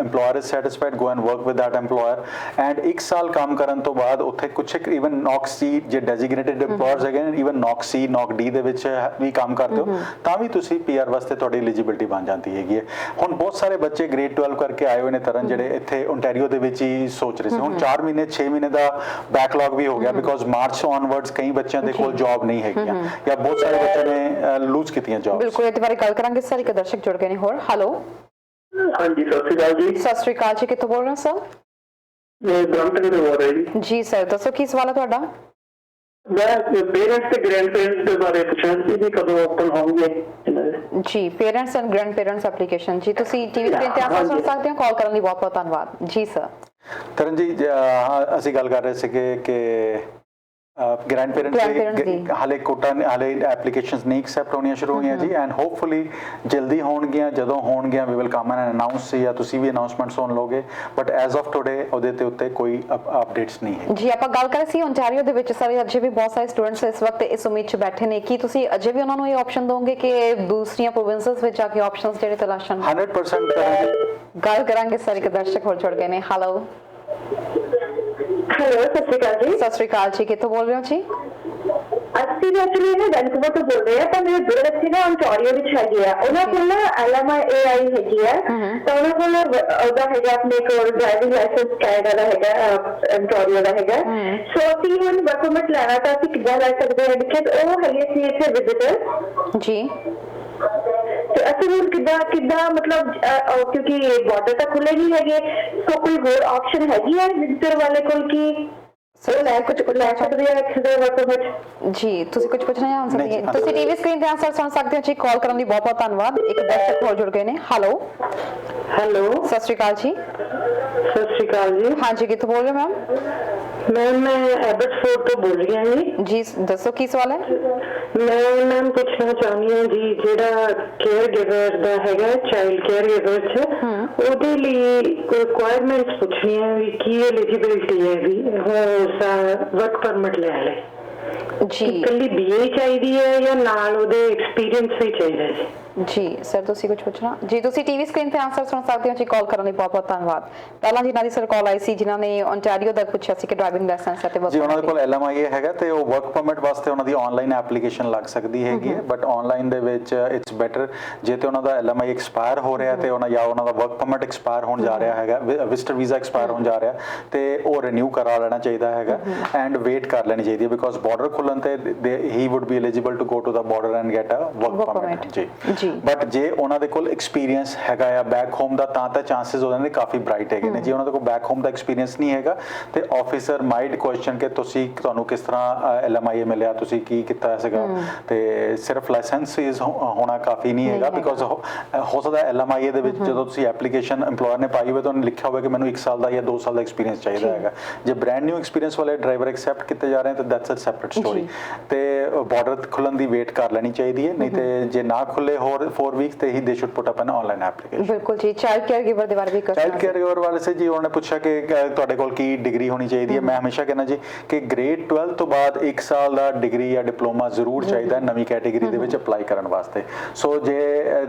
EMPLOYER is satisfied, go and work with that EMPLOYER and 1 ਸਾਲ ਕੰਮ ਕਰਨ ਤੋਂ ਬਾਅਦ ਉੱਥੇ ਕੁਝ ਇੱਕ ਈਵਨ NOC C ਜੇ ਡੈਜ਼ਿਗਨੇਟਿਡ EMPLOYERS ਹੈਗੇ ਨੇ, even NOC C NOC D ਦੇ ਵਿੱਚ ਵੀ ਕੰਮ ਕਰਦੇ ਹੋ ਤਾਂ ਵੀ ਤੁਸੀਂ PR ਵਾਸਤੇ ਤੁਹਾਡੀ ਐਲੀਜੀਬਿਲਟੀ ਬਣ ਜਾਂਦੀ ਹੈਗੀ ਹੈ। ਹੁਣ ਬਹੁਤ ਸਾਰੇ ਬੱਚੇ ਗ੍ਰੇਡ 12 ਕਰਕੇ ਆਏ ਹੋਏ ਨੇ ਤਰਨ, ਜਿਹੜੇ ਇੱਥੇ ਓਨਟਾਰੀਓ ਦੇ ਵਿੱਚ ਹੀ ਸੋਚ ਰਹੇ ਸੀ। ਹੁਣ 4 ਮਹੀਨੇ 6 ਮਹੀਨੇ ਦਾ ਬੈਕਲੌਗ ਵੀ ਹੋ ਗਿਆ ਬਿਕੋਜ਼ ਮਾਰਚ ਔਨਵਰਡਸ ਕਈ ਬੱਚਿਆਂ ਦੇ ਕੋਲ ਜੌਬ ਨਹੀਂ ਹੈਗੀਆਂ ਜਾਂ ਬਹੁਤ ਸਾਰੇ ਬੱਚਿਆਂ ਨੇ ਲੂਜ਼ ਕੀਤੀਆਂ ਜੌਬ। ਬਿਲਕੁਲ, ਇਹਦੇ ਬਾਰੇ ਗੱਲ ਕਰਾਂਗੇ ਸਰ। ਇੱਕ ਦਰਸ਼ਕ ਜੁੜ ਗਏ ਨੇ ਹੋਰ। ਹੈਲੋ ਹਾਂਜੀ, ਸਤਿ ਸ਼੍ਰੀ ਅਕਾਲ ਜੀ। ਸਤਿ ਸ਼੍ਰੀ ਅਕਾਲ ਜੀ, ਕਿੱਥੋਂ ਬੋਲ ਰਹੇ ਹੋ ਸਰ? ਮੈਂ ਬ੍ਰੈਂਪਟਨ ਤੋਂ ਬੋਲ ਰਿਹਾ ਜੀ। ਜੀ ਸਰ, ਦੱਸੋ ਕੀ ਸਵਾਲ ਹੈ ਤੁਹਾਡਾ? ਮੈਂ ਪੇਰੈਂਟਸ ਤੇ ਗ੍ਰੈਂਡ ਪੇਰੈਂਟਸ ਦੇ ਬਾਰੇ ਪੁੱਛਣਾ ਸੀ ਕਿ ਕਦੋਂ ਓਪਨ ਹੋਣਗੇ ਇਹਨਾਂ ਦੇ। ਜੀ, parents and grandparents application. ਜੀ ਤੁਸੀਂ ਟੀਵੀ ਸਕਰੀਨ ਤੇ ਆਨਸਰ ਸੁਣ ਸਕਦੇ ਹੋ। ਕਾਲ ਕਰਨ ਲਈ ਬਹੁਤ-ਬਹੁਤ ਧੰਨਵਾਦ। ਜੀ ਸਰ। ਤਰਨ ਜੀ, ਅਸੀਂ ਗੱਲ ਕਰ ਰਹੇ ਸੀਗੇ ਕਿ ਗ੍ਰੈਂਡ ਪੇਰੈਂਟਸ ਹਾਲੇ ਐਪਲੀਕੇਸ਼ਨਸ ਨਹੀਂ ਐਕਸੈਪਟ ਹੋਣੀਆਂ ਸ਼ੁਰੂ ਹੋਈਆਂ ਜੀ ਐਂਡ ਹੋਪਫੁਲੀ ਜਲਦੀ ਹੋਣਗੀਆਂ। ਜਦੋਂ ਹੋਣਗੀਆਂ we will come and announce ਜਾਂ ਤੁਸੀਂ ਵੀ ਅਨਾਉਂਸਮੈਂਟ ਸੁਣ ਲੋਗੇ ਬਟ ਐਜ਼ ਆਫ ਟੁਡੇ ਉਹਦੇ ਤੇ ਉੱਤੇ ਕੋਈ ਅਪਡੇਟਸ ਨਹੀਂ ਹੈ। ਜੀ ਆਪਾਂ ਗੱਲ ਕਰ ਰਹੇ ਸੀ ਓਨਟਾਰੀਓ ਦੇ ਵਿੱਚ ਸਰ ਅਜੇ ਵੀ ਬਹੁਤ ਸਾਰੇ ਸਟੂਡੈਂਟਸ ਇਸ ਵਕਤ ਇਸ ਉਮੀਦ 'ਚ ਬੈਠੇ ਨੇ ਕਿ ਤੁਸੀਂ ਅਜੇ ਵੀ ਉਹਨਾਂ ਨੂੰ ਇਹ ਆਪਸ਼ਨ ਦੋਗੇ ਕਿ ਦੂਸਰੀਆਂ ਪ੍ਰੋਵਿੰਸਸ ਵਿੱਚ ਜਾ ਕੇ ਆਪਸ਼ਨਸ ਜਿਹੜੇ ਤਲਾਸ਼ਣ? 100% ਕਰਾਂਗੇ। ਗੱਲ ਕਰਾਂਗੇ ਸਰ। ਇੱਕ ਦਰਸ਼ਕ ਹੋਰ ਜੁੜ ਗਏ ਨੇ। ਹੈਲੋ ਹੈਲੋ, ਸਤਿ ਸ਼੍ਰੀ ਅਕਾਲ ਜੀ। ਸਤਿ ਸ਼੍ਰੀ ਅਕਾਲ ਜੀ, ਕਿੱਥੋਂ ਬੋਲ ਰਹੇ ਹੋ ਜੀ? ਅਸੀਂ ਐਕਚੁਅਲੀ ਨਾ ਵੈਨਕੂਵਰ ਤੋਂ ਬੋਲ ਰਹੇ ਆ ਤਾਂ ਮੇਰੇ ਦੋ ਬੱਚੇ ਨਾ ਓਨਟਾਰੀਓ ਵਿੱਚ ਹੈਗੇ ਆ। ਉਹਨਾਂ ਕੋਲ ਨਾ LMI AI ਹੈਗੀ ਆ ਤਾਂ ਉਹਨਾਂ ਕੋਲ ਉਹਦਾ ਹੈਗਾ ਆਪਣੇ ਕੋਲ ਡਰਾਈਵਿੰਗ ਲਾਇਸੈਂਸ ਕੈਨੇਡਾ ਦਾ ਹੈਗਾ, ਓਨਟਾਰੀਓ ਦਾ ਹੈਗਾ। ਸੋ ਅਸੀਂ ਹੁਣ ਵਰਕ ਪਰਮਿਟ ਲੈਣਾ ਤਾਂ ਅਸੀਂ ਕਿੱਦਾਂ ਲੈ ਸਕਦੇ ਹਾਂ? ਬਿਕਾਜ਼ ਉਹ ਹੈਗੇ ਸੀ ਇੱਥੇ ਵਿਜ਼ਿਟਰ ਜੀ। ਤੇ ਅਸੀਂ ਹੁਣ ਕਿੱਦਾਂ ਮਤਲਬ ਕਿਉਂਕਿ ਬਾਰਡਰ ਤਾਂ ਖੁੱਲੇ ਨਹੀਂ ਹੈਗੇ ਸੋ ਕੋਈ ਹੋਰ ਆਪਸ਼ਨ ਹੈਗੀ ਹੈ ਵਿਜ਼ਿਟਰ ਵਾਲੇ ਕੋਲ ਕਿ ਕੁਝ ਲੈ ਸਕਦੇ ਆ ਇੱਥੇ ਦੇ ਵਰਕ ਪਰਮਿਟ? ਜੀ ਤੁਸੀਂ ਕੁਝ ਪੁੱਛਣਾ ਹੈ ਆਨਸਰ ਦੇਈਏ। ਤੁਸੀਂ ਟੀਵੀ ਸਕਰੀਨ ਤੇ ਆਨਸਰ ਸੁਣ ਸਕਦੇ ਹੋ ਜੀ। ਕਾਲ ਕਰਨ ਲਈ ਬਹੁਤ-ਬਹੁਤ ਧੰਨਵਾਦ। ਇੱਕ ਦਰਸ਼ਕ ਹੋਰ ਜੁੜ ਗਏ ਨੇ। ਹੈਲੋ ਹੈਲੋ, ਸਤਿ ਸ਼੍ਰੀ ਅਕਾਲ ਜੀ। ਸਤਿ ਸ਼੍ਰੀ ਅਕਾਲ ਜੀ। ਹਾਂਜੀ, ਕਿੱਥੋਂ ਬੋਲ ਰਹੇ ਮੈਮ? ਮੈਂ ਐਬਟਸਫੋਰਡ ਤੋਂ ਬੋਲ ਰਹੀ ਹਾਂ ਜੀ। ਜੀ ਦੱਸੋ ਕੀ ਸਵਾਲ ਹੈ? ਮੈਂ ਮੈਮ ਪੁੱਛਣਾ ਚਾਹੁੰਦੀ ਹਾਂ ਜੀ ਜਿਹੜਾ ਕੇਅਰ ਗਿਵਰ ਦਾ ਹੈਗਾ ਚਾਈਲਡ ਕੇਅਰ ਗਿਵਰ 'ਚ ਉਹਦੇ ਲਈ ਰਿਕੁਆਇਰਮੈਂਟਸ ਪੁੱਛਣੀਆਂ ਵੀ ਕੀ ਐਲੀਜੀਬਿਲਟੀ ਹੈ ਵੀ ਵਰਕ ਪਰਮਿਟ ਲੈਣ ਲਈ? ਜੀ ਇਕੱਲੀ BA ਚਾਹੀਦੀ ਹੈ ਜਾਂ ਨਾਲ ਉਹਦੇ ਐਕਸਪੀਰੀਅੰਸ ਵੀ ਚਾਹੀਦਾ ਜੀ? ਜੀ ਸਰ, ਤੁਸੀਂ ਕੁਝ ਪੁੱਛਣਾ? ਜੀ ਤੁਸੀਂ ਟੀਵੀ ਸਕਰੀਨ ਤੇ ਆਨਸਰ ਸੁਣ ਸਕਦੇ ਹੋ ਜੀ। ਕਾਲ ਕਰਨ ਲਈ ਬਹੁਤ-ਬਹੁਤ ਧੰਨਵਾਦ। ਪਹਿਲਾਂ ਜਿਨ੍ਹਾਂ ਦੀ ਸਰ ਕਾਲ ਆਈ ਸੀ ਜਿਨ੍ਹਾਂ ਨੇ ਓਨਟਾਰੀਓ ਦਾ ਪੁੱਛਿਆ ਸੀ ਕਿ ਡਰਾਈਵਿੰਗ ਲਾਇਸੈਂਸ ਹੈ ਤੇ ਜੀ ਉਹਨਾਂ ਦੇ ਕੋਲ LMI ਹੈਗਾ ਤੇ ਉਹ ਵਰਕ ਪਰਮਿਟ ਵਾਸਤੇ ਉਹਨਾਂ ਦੀ ਆਨਲਾਈਨ ਐਪਲੀਕੇਸ਼ਨ ਲੱਗ ਸਕਦੀ ਹੈਗੀ ਹੈ ਬਟ ਆਨਲਾਈਨ ਦੇ ਵਿੱਚ ਇਟਸ ਬੈਟਰ ਜੇ ਤੇ ਉਹਨਾਂ ਦਾ LMI ਐਕਸਪਾਇਰ ਹੋ ਰਿਹਾ ਤੇ ਉਹਨਾਂ ਦਾ ਵਰਕ ਪਰਮਿਟ ਐਕਸਪਾਇਰ ਹੋਣ ਜਾ ਰਿਹਾ ਹੈਗਾ, ਵਿਜ਼ਟਰ ਵੀਜ਼ਾ ਐਕਸਪਾਇਰ ਹੋਣ ਜਾ ਰਿਹਾ ਤੇ ਉਹ ਰੀਨਿਊ ਕਰਾ ਲੈਣਾ ਚਾਹੀਦਾ ਹੈਗਾ ਐਂਡ ਵੇਟ ਕਰ ਲੈਣੀ ਚਾਹੀਦੀ ਹੈ ਬਿਕੋਜ਼ ਬਾਰਡਰ ਖੁੱਲਣ ਤੇ ਹੀ would be eligible to go to the border and get a work permit. ਜੀ ਜੀ। ਬਟ ਜੇ ਉਹਨਾਂ ਦੇ ਕੋਲ ਐਕਸਪੀਰੀਅੰਸ ਹੈਗਾ ਆ ਬੈਕ ਹੋਮ ਦਾ ਤਾਂ ਚਾਂਸਸ ਉਹਨਾਂ ਦੇ ਕਾਫੀ ਬ੍ਰਾਈਟ ਹੈਗੇ ਨੇ। ਜੇ ਉਹਨਾਂ ਦੇ ਕੋਲ ਬੈਕ ਹੋਮ ਦਾ ਐਕਸਪੀਰੀਅੰਸ ਨਹੀਂ ਹੈਗਾ ਤੇ ਆਫੀਸਰ ਮਾਈਟ ਕੁਐਸਚਨ ਕਿ ਤੁਹਾਨੂੰ ਕਿਸ ਤਰ੍ਹਾਂ LMIA ਮਿਲਿਆ, ਤੁਸੀਂ ਕੀ ਕੀਤਾ ਸੀਗਾ, ਤੇ ਸਿਰਫ ਲਾਇਸੈਂਸ ਹੋਣਾ ਕਾਫੀ ਨਹੀਂ ਹੈਗਾ। ਬਿਕੋਜ਼ ਹੋ ਸਕਦਾ LMIA ਦੇ ਵਿੱਚ ਜਦੋਂ ਤੁਸੀਂ ਐਪਲੀਕੇਸ਼ਨ EMPLOYER ਨੇ ਪਾਈ ਹੋਵੇ ਤਾਂ ਉਹਨੇ ਲਿਖਿਆ ਹੋਵੇ ਕਿ ਮੈਨੂੰ 1 ਸਾਲ ਦਾ ਜਾਂ 2 ਸਾਲ ਦਾ ਐਕਸਪੀਰੀਅੰਸ ਚਾਹੀਦਾ ਹੈਗਾ। ਜੇ ਬ੍ਰੈਂਡ ਨਿਊ ਐਕਸਪੀਰੀਅੰਸ ਵਾਲੇ ਡਰਾਈਵਰ ਐਕਸੈਪਟ ਕੀਤੇ ਜਾ ਰਹੇ ਤਾਂ ਦੈਟਸ ਅ ਸੈਪਰੇਟ ਸਟੋਰੀ। ਤੇ ਬਾਰਡਰ ਖੁੱਲਣ ਦੀ ਵੇਟ ਕਰ ਲੈਣੀ ਚਾਹੀਦੀ ਹੈ, ਨਹੀਂ ਤੇ ਜੇ ਨਾ ਖੁੱਲੇ ਹੋਰ 4 ਵੀਕਸ ਤੇ ਹੀ ਦੇ should put up N online application. ਬਿਲਕੁਲ ਜੀ। ਚਾਈਲਡ ਕੇਅਰ ਗਿਵਰ ਦੇ ਬਾਰੇ ਵੀ ਚਾਈਲਡ ਕੇਅਰ ਗਿਵਰ ਵਾਲੇ ਸੇ ਜੀ ਉਹਨੇ ਪੁੱਛਿਆ ਕਿ ਤੁਹਾਡੇ ਕੋਲ ਕੀ ਡਿਗਰੀ ਹੋਣੀ ਚਾਹੀਦੀ ਹੈ। ਮੈਂ ਹਮੇਸ਼ਾ ਕਹਿੰਦਾ ਜੀ ਕਿ ਗ੍ਰੇਡ 12 ਤੋਂ ਬਾਅਦ 1 ਸਾਲ ਦਾ ਡਿਗਰੀ ਜਾਂ ਡਿਪਲੋਮਾ ਜ਼ਰੂਰ ਚਾਹੀਦਾ ਹੈ ਨਵੀਂ ਕੈਟੇਗਰੀ ਦੇ ਵਿੱਚ ਅਪਲਾਈ ਕਰਨ ਵਾਸਤੇ। ਸੋ ਜੇ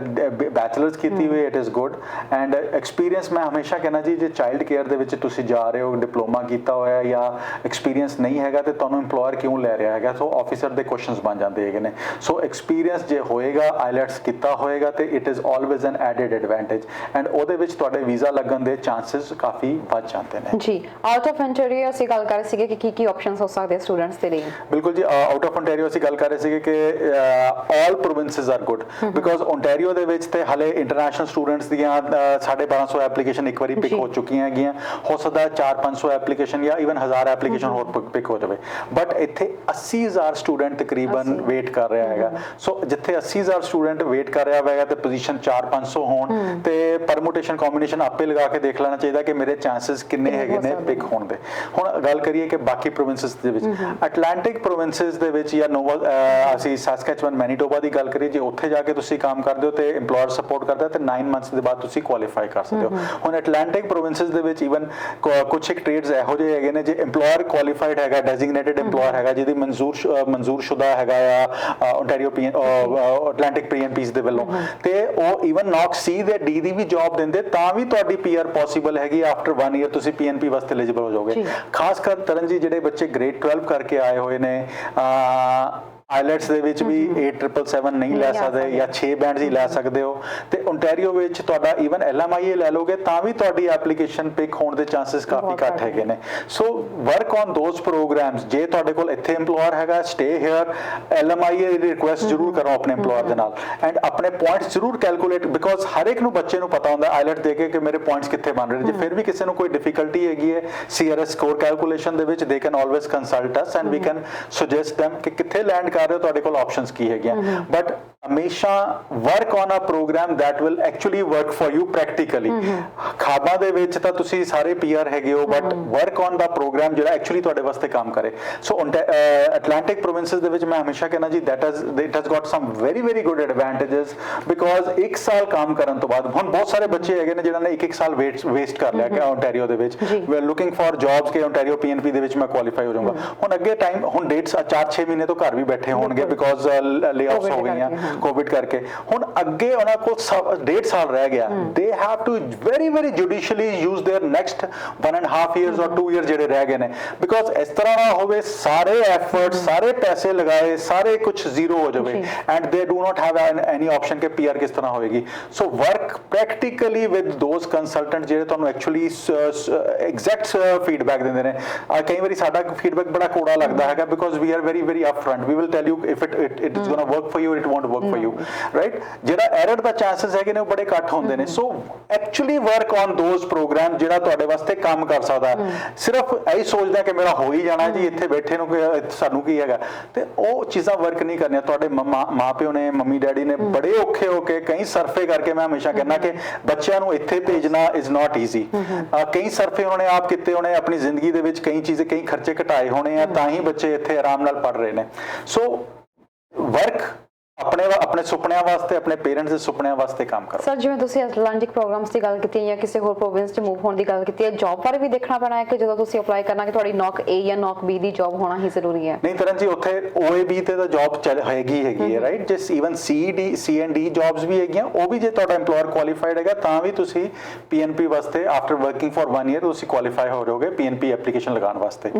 ਬੈਚਲਰਸ ਕੀਤੀ ਹੋਈ it is good and experience ਮੈਂ ਹਮੇਸ਼ਾ ਕਹਿੰਦਾ ਜੀ ਜੇ ਚਾਈਲਡ ਕੇਅਰ ਦੇ ਵਿੱਚ ਤੁਸੀਂ ਜਾ ਰਹੇ ਹੋ, ਡਿਪਲੋਮਾ ਕੀਤਾ ਹੋਇਆ ਜਾਂ ਐਕਸਪੀਰੀਅੰਸ ਨਹੀਂ ਹੈਗਾ ਤੇ ਤੁਹਾਨੂੰ EMPLOYER ਕਿਉਂ ਲੈ ਰਿਹਾ ਹੈਗਾ। ਸੋ ਆਫੀਸਰ ਦੇ ਕੁਐਸਚਨਸ ਬਣ ਜਾਂਦੇ ਹੈਗੇ ਨੇ। ਸੋ ਐਕਸਪੀਰੀਅੰਸ ਜੇ ਹੋਏਗਾ, ਆਈਲੈਟਸ ਕੀਤਾ ਹੋਏਗਾ ਤੇ it is always N added advantage and ਉਹਦੇ ਵਿੱਚ ਤੁਹਾਡੇ ਵੀਜ਼ਾ ਲੱਗਣ ਦੇ ਚਾਂਸਸ ਕਾਫੀ ਵੱਧ ਜਾਂਦੇ ਨੇ ਜੀ। ਆਊਟ ਆਫ ਇੰਟੀਰੀਅਰ ਅਸੀਂ ਗੱਲ ਕਰ ਰਹੇ ਸੀਗੇ ਕਿ ਕੀ ਆਪਸ਼ਨਸ ਹੋ ਸਕਦੇ ਸਟੂਡੈਂਟਸ ਦੇ ਲਈ। ਬਿਲਕੁਲ ਜੀ। ਆਊਟ ਆਫ ਓਨਟਾਰੀਓ ਅਸੀਂ ਗੱਲ ਕਰ ਰਹੇ ਸੀਗੇ ਕਿ all provinces are good because Ontario ਦੇ ਵਿੱਚ ਤੇ ਹਲੇ ਇੰਟਰਨੈਸ਼ਨਲ ਸਟੂਡੈਂਟਸ ਦੀਆਂ 1250 ਐਪਲੀਕੇਸ਼ਨ ਇੱਕ ਵਾਰੀ ਪਿਕ ਹੋ ਚੁੱਕੀਆਂ ਹੈਗੀਆਂ। ਹੋ ਸਕਦਾ 400-500 ਐਪਲੀਕੇਸ਼ਨ ਜਾਂ ਇਵਨ 1000 ਐਪਲੀਕੇਸ਼ਨ ਹੋਰ ਪਿਕ ਹੋ ਜਾਵੇ। ਬਟ ਇੱਥੇ 80000 ਸਟੂਡੈਂਟ ਤਕਰੀਬਨ ਵੇਟ ਕਰ ਰਿਹਾ ਹੈਗਾ। ਸੋ ਜਿੱਥੇ 80000 ਸਟੂਡੈਂਟ ਵੇਟ ਕਰ ਰਿਹਾ ਹੋਵੇਗਾ ਤੇ ਪੋਜੀਸ਼ਨ 400-500 ਹੋਣ ਤੇ ਪਰਮੂਟੇਸ਼ਨ ਕੰਬੀਨੇਸ਼ਨ ਆਪੇ ਲਗਾ ਕੇ ਦੇਖ ਲੈਣਾ ਚਾਹੀਦਾ ਕਿ ਮੇਰੇ ਚਾਂਸਸ ਕਿੰਨੇ ਹੈਗੇ ਨੇ ਪਿਕ ਹੋਣ ਦੇ। ਹੁਣ ਗੱਲ ਕਰੀਏ ਕਿ ਬਾਕੀ ਪ੍ਰੋਵਿੰਸਸ ਦੇ ਵਿੱਚ ਅਟਲਾਂਟਿਕ ਪ੍ਰੋਵਿੰਸਸ ਦੇ ਵਿੱਚ ਜਾਂ ਅਸੀਂ ਸੈਸਕੈਚੁਅਨ ਮੈਨੀਟੋਬਾ ਦੀ ਗੱਲ ਕਰੀਏ, ਜੇ ਉੱਥੇ ਜਾ ਕੇ ਤੁਸੀਂ ਕੰਮ ਕਰਦੇ ਹੋ ਤੇ EMPLOYER ਸਪੋਰਟ ਕਰਦਾ ਤੇ 9 ਮੰਥਸ ਦੇ ਬਾਅਦ ਤੁਸੀਂ ਕੁਆਲੀਫਾਈ ਕਰ ਸਕਦੇ ਹੋ। ਹੁਣ ਅਟਲਾਂਟਿਕ ਪ੍ਰੋਵਿੰਸਸ ਦੇ ਵਿੱਚ ਇਵਨ ਕੁਝ ਇੱਕ ਟ੍ਰੇਡਸ ਇਹੋ ਜਿਹੇ ਹੈਗੇ ਨੇ ਜੇ EMPLOYER ਕੁਆਲੀਫਾਈਡ ਹੈਗਾ, ਡੈਜ਼ਿਗਨੇਟਿਡ EMPLOYER ਹੈਗਾ ਜਿਹਦੀ ਮਨਜ਼ੂਰਸ਼ੁਦਾ ਹੈਗਾ ਆ ਓਨਟਾਰੀਓ ਅਟਲਾਂਟਿਕ PNPs ਦੇ ਵੱਲੋਂ ਤੇ ਉਹ ਇਵਨ ਨੌਕ C ਦੇ D ਦੀ ਵੀ ਜੌਬ ਦਿੰਦੇ ਤਾਂ ਵੀ ਤੁਹਾਡੀ PR ਪੋਸੀਬਲ ਹੈਗੀ। ਆਫਟਰ 1 ਈਅਰ ਤੁਸੀਂ PNP ਵਾਸਤੇ ਐਲੀਜੀਬਲ ਹੋ ਜਾਓਗੇ। ਖਾਸ ਕਰ ਤਰਨ ਜੀ ਜਿਹੜੇ ਬੱਚੇ ਗ੍ਰੇਡ 12 ਕਰਕੇ ਆਏ ਹੋਏ ਨੇ ਆਈਲੈਟਸ ਦੇ ਵਿੱਚ ਵੀ 8777 ਨਹੀਂ ਲੈ ਸਕਦੇ ਜਾਂ 6 ਬੈਂਡਸ ਹੀ ਲੈ ਸਕਦੇ ਹੋ ਤੇ ਓਨਟਾਰੀਓ ਵਿੱਚ ਤੁਹਾਡਾ ਇਵਨ LMIA ਲੈ ਲੋਗੇ ਤਾਂ ਵੀ ਤੁਹਾਡੀ ਐਪਲੀਕੇਸ਼ਨ ਪਿਕ ਹੋਣ ਦੇ ਚਾਂਸਸ ਕਾਫੀ ਘੱਟ ਹੈਗੇ ਨੇ। ਸੋ ਵਰਕ ਔਨ ਦੋਜ਼ ਪ੍ਰੋਗਰਾਮਸ। ਜੇ ਤੁਹਾਡੇ ਕੋਲ ਇੱਥੇ EMPLOYER ਹੈਗਾ ਸਟੇ ਹੇਅਰ, LMIA ਦੀ ਰਿਕੁਐਸਟ ਜ਼ਰੂਰ ਕਰੋ ਆਪਣੇ EMPLOYER ਦੇ ਨਾਲ ਐਂਡ ਆਪਣੇ ਪੁਆਇੰਟਸ ਜ਼ਰੂਰ ਕੈਲਕੂਲੇਟ ਬਿਕੋਜ਼ ਹਰ ਇੱਕ ਨੂੰ ਬੱਚੇ ਨੂੰ ਪਤਾ ਹੁੰਦਾ ਆਈਲੈਟ ਦੇ ਕੇ ਕਿ ਮੇਰੇ ਪੁਆਇੰਟਸ ਕਿੱਥੇ ਬਣ ਰਹੇ ਨੇ। ਜੇ ਫਿਰ ਵੀ ਕਿਸੇ ਨੂੰ ਕੋਈ ਡਿਫਿਕਲਟੀ ਹੈਗੀ ਹੈ CRS ਸਕੋਰ ਕੈਲਕੂਲੇਸ਼ਨ ਦੇ ਵਿੱਚ they can always consult us and we can suggest them ਕਿ ਕਿੱਥੇ ਲੈਂਡ ਕਰ ਰਹੇ ਹੋ, ਤੁਹਾਡੇ ਕੋਲ ਆਪਸ਼ਨਸ ਕੀ ਹੈਗੀਆਂ। ਬਟ ਹਮੇਸ਼ਾ work on a program that will actually work for you practically। ਖਾਬਾਂ ਦੇ ਵਿੱਚ ਤਾਂ ਤੁਸੀਂ ਸਾਰੇ PR ਹੈਗੇ ਹੋ but work on the program ਜਿਹੜਾ ਐਕਚੁਅਲੀ ਤੁਹਾਡੇ ਵਾਸਤੇ ਕੰਮ ਕਰੇ। ਸੋ ਅਟਲਾਂਟਿਕ ਪ੍ਰੋਵਿੰਸਸ ਦੇ ਵਿੱਚ ਮੈਂ ਹਮੇਸ਼ਾ ਕਹਿੰਦਾ ਜੀ it has got some very very good advantages because 1 ਸਾਲ ਕੰਮ ਕਰਨ ਤੋਂ ਬਾਅਦ ਹੁਣ ਬਹੁਤ ਸਾਰੇ ਬੱਚੇ ਹੈਗੇ ਨੇ ਜਿਨ੍ਹਾਂ ਨੇ 1 ਸਾਲ ਵੇਸਟ ਕਰ ਲਿਆ ਕਿ ਓਨਟਾਰੀਓ ਦੇ ਵਿੱਚ we are looking for jobs ਕਿ ਓਨਟਾਰੀਓ PNP ਦੇ ਵਿੱਚ ਮੈਂ ਕੁਆਲੀਫਾਈ ਹੋ ਜਾਊਂਗਾ। ਹੁਣ ਅੱਗੇ ਟਾਈਮ ਹੁਣ ਡੇਟਸ 4-6 ਮਹੀਨੇ ਤੋਂ ਘਰ ਵੀ ਬੈਠੇ ਹੋਣਗੇ ਬਿਕੋਜ਼ ਲੇਆਫਸ ਹੋ ਗਈਆਂ ਕੋਵਿਡ ਕਰਕੇ। ਹੁਣ ਅੱਗੇ ਉਹਨਾਂ ਕੋਲ 1.5 ਸਾਲ ਰਹਿ ਗਿਆ। They have to very very judicially use their next 1.5 years or 2 year ਜਿਹੜੇ ਰਹਿ ਗਏ ਨੇ ਬਿਕੋਜ਼ ਇਸ ਤਰ੍ਹਾਂ ਨਾ ਹੋਵੇ ਸਾਰੇ ਐਫਰਟ ਸਾਰੇ ਪੈਸੇ ਲਗਾਏ ਸਾਰੇ ਕੁਝ ਜ਼ੀਰੋ ਹੋ ਜਾਵੇ and they do not have any option ਕਿ PR ਕਿਸ ਤਰ੍ਹਾਂ ਹੋਏਗੀ। So work practically with those consultant ਜਿਹੜੇ ਤੁਹਾਨੂੰ ਐਕਚੁਅਲੀ ਐਗਜ਼ੈਕਟ ਫੀਡਬੈਕ ਦਿੰਦੇ ਨੇ। ਕਈ ਵਾਰੀ ਸਾਡਾ ਫੀਡਬੈਕ ਬੜਾ ਕੋੜਾ ਲੱਗਦਾ ਹੈਗਾ because we are very very upfront we will tell you if it is gonna work for you it won't work for you right. ਜਿਹੜਾ ਐਰਰ ਦਾ ਚਾਂਸਸ ਹੈਗੇ ਨੇ ਉਹ ਬੜੇ ਘੱਟ ਹੁੰਦੇ ਨੇ। So actually work on those program ਜਿਹੜਾ ਤੁਹਾਡੇ ਵਾਸਤੇ ਕੰਮ ਕਰ ਸਕਦਾ। ਸਿਰਫ ਇਹੀ ਸੋਚਦਾ ਕਿ ਮੇਰਾ ਹੋ ਹੀ ਜਾਣਾ ਜੀ ਇੱਥੇ ਬੈਠੇ ਨੂੰ ਸਾਨੂੰ ਕੀ ਹੈਗਾ ਤੇ ਉਹ ਚੀਜ਼ਾਂ ਵਰਕ ਨਹੀਂ ਕਰਨੀਆਂ। ਤੁਹਾਡੇ ਮਾਂ ਪਿਓ ਨੇ ਮੰਮੀ ਡੈਡੀ ਨੇ ਬੜੇ ਔਖੇ ਹੋ ਕੇ ਕਈ ਸਰਫੇ ਕਰਕੇ ਮੈਂ ਹਮੇਸ਼ਾ ਕਹਿੰਦਾ ਕਿ ਬੱਚਿਆਂ ਨੂੰ ਇੱਥੇ ਭੇਜਣਾ ਇਜ਼ ਨਾਟ ਈਜ਼ੀ। ਕਈ ਸਰਫੇ ਉਹਨਾਂ ਨੇ ਆਪ ਕੀਤੇ ਹੋਣੇ ਆਪਣੀ ਜ਼ਿੰਦਗੀ ਦੇ ਵਿੱਚ ਕਈ ਚੀਜ਼ਾਂ ਕਈ ਖਰਚੇ ਘਟਾਏ ਹੋਣੇ ਆ ਤਾਂ ਹੀ ਬੱਚੇ ਇੱਥੇ ਆਰਾਮ ਨਾਲ ਪੜ੍ਹ ਰਹੇ ਨੇ। ਸੋ ਵਰਕ ਆਪਣੇ ਸੁਪਨਿਆਂ ਵਾਸਤੇ ਆਪਣੇ ਪੇਰੈਂਟਸ ਦੇ ਸੁਪਨਿਆਂ ਵਾਸਤੇ ਕੰਮ ਕਰੋ। ਸਰ ਜਿਵੇਂ ਤੁਸੀਂ ਅਟਲਾਂਟਿਕ ਪ੍ਰੋਗਰਾਮਸ ਦੀ ਗੱਲ ਕੀਤੀ ਹੈ ਜਾਂ ਕਿਸੇ ਹੋਰ ਪ੍ਰੋਵਿੰਸ 'ਚ ਮੂਵ ਹੋਣ ਦੀ ਗੱਲ ਕੀਤੀ ਹੈ ਜੌਬ ਬਾਰੇ ਵੀ ਦੇਖਣਾ ਪੈਣਾ ਹੈ ਕਿ ਜਦੋਂ ਤੁਸੀਂ ਅਪਲਾਈ ਕਰਨਾ ਕਿ ਤੁਹਾਡੀ ਨੌਕ A ਜਾਂ ਨੌਕ B ਦੀ ਜੌਬ ਹੋਣਾ ਹੀ ਜ਼ਰੂਰੀ ਹੈ। ਨਹੀਂ ਤਰਨ ਜੀ ਉੱਥੇ OAB ਤੇ ਤਾਂ ਜੌਬ ਹੈਗੀ ਹੈ ਰਾਈਟ। ਜਿਸ even C and D jobs ਵੀ ਹੈਗੀਆਂ ਉਹ ਵੀ ਜੇ ਤੁਹਾਡਾ EMPLOYER ਕੁਆਲੀਫਾਈਡ ਹੈਗਾ ਤਾਂ ਵੀ ਤੁਸੀਂ PNP ਵਾਸਤੇ ਆਫਟਰ ਵਰਕਿੰਗ ਫॉर 1 ਈਅਰ ਤੁਸੀਂ ਕੁਆਲੀਫਾਈ ਹੋ ਜਾਓਗੇ PNP ਐਪਲੀਕੇਸ਼ਨ ਲਗਾਉਣ ਵਾਸਤੇ।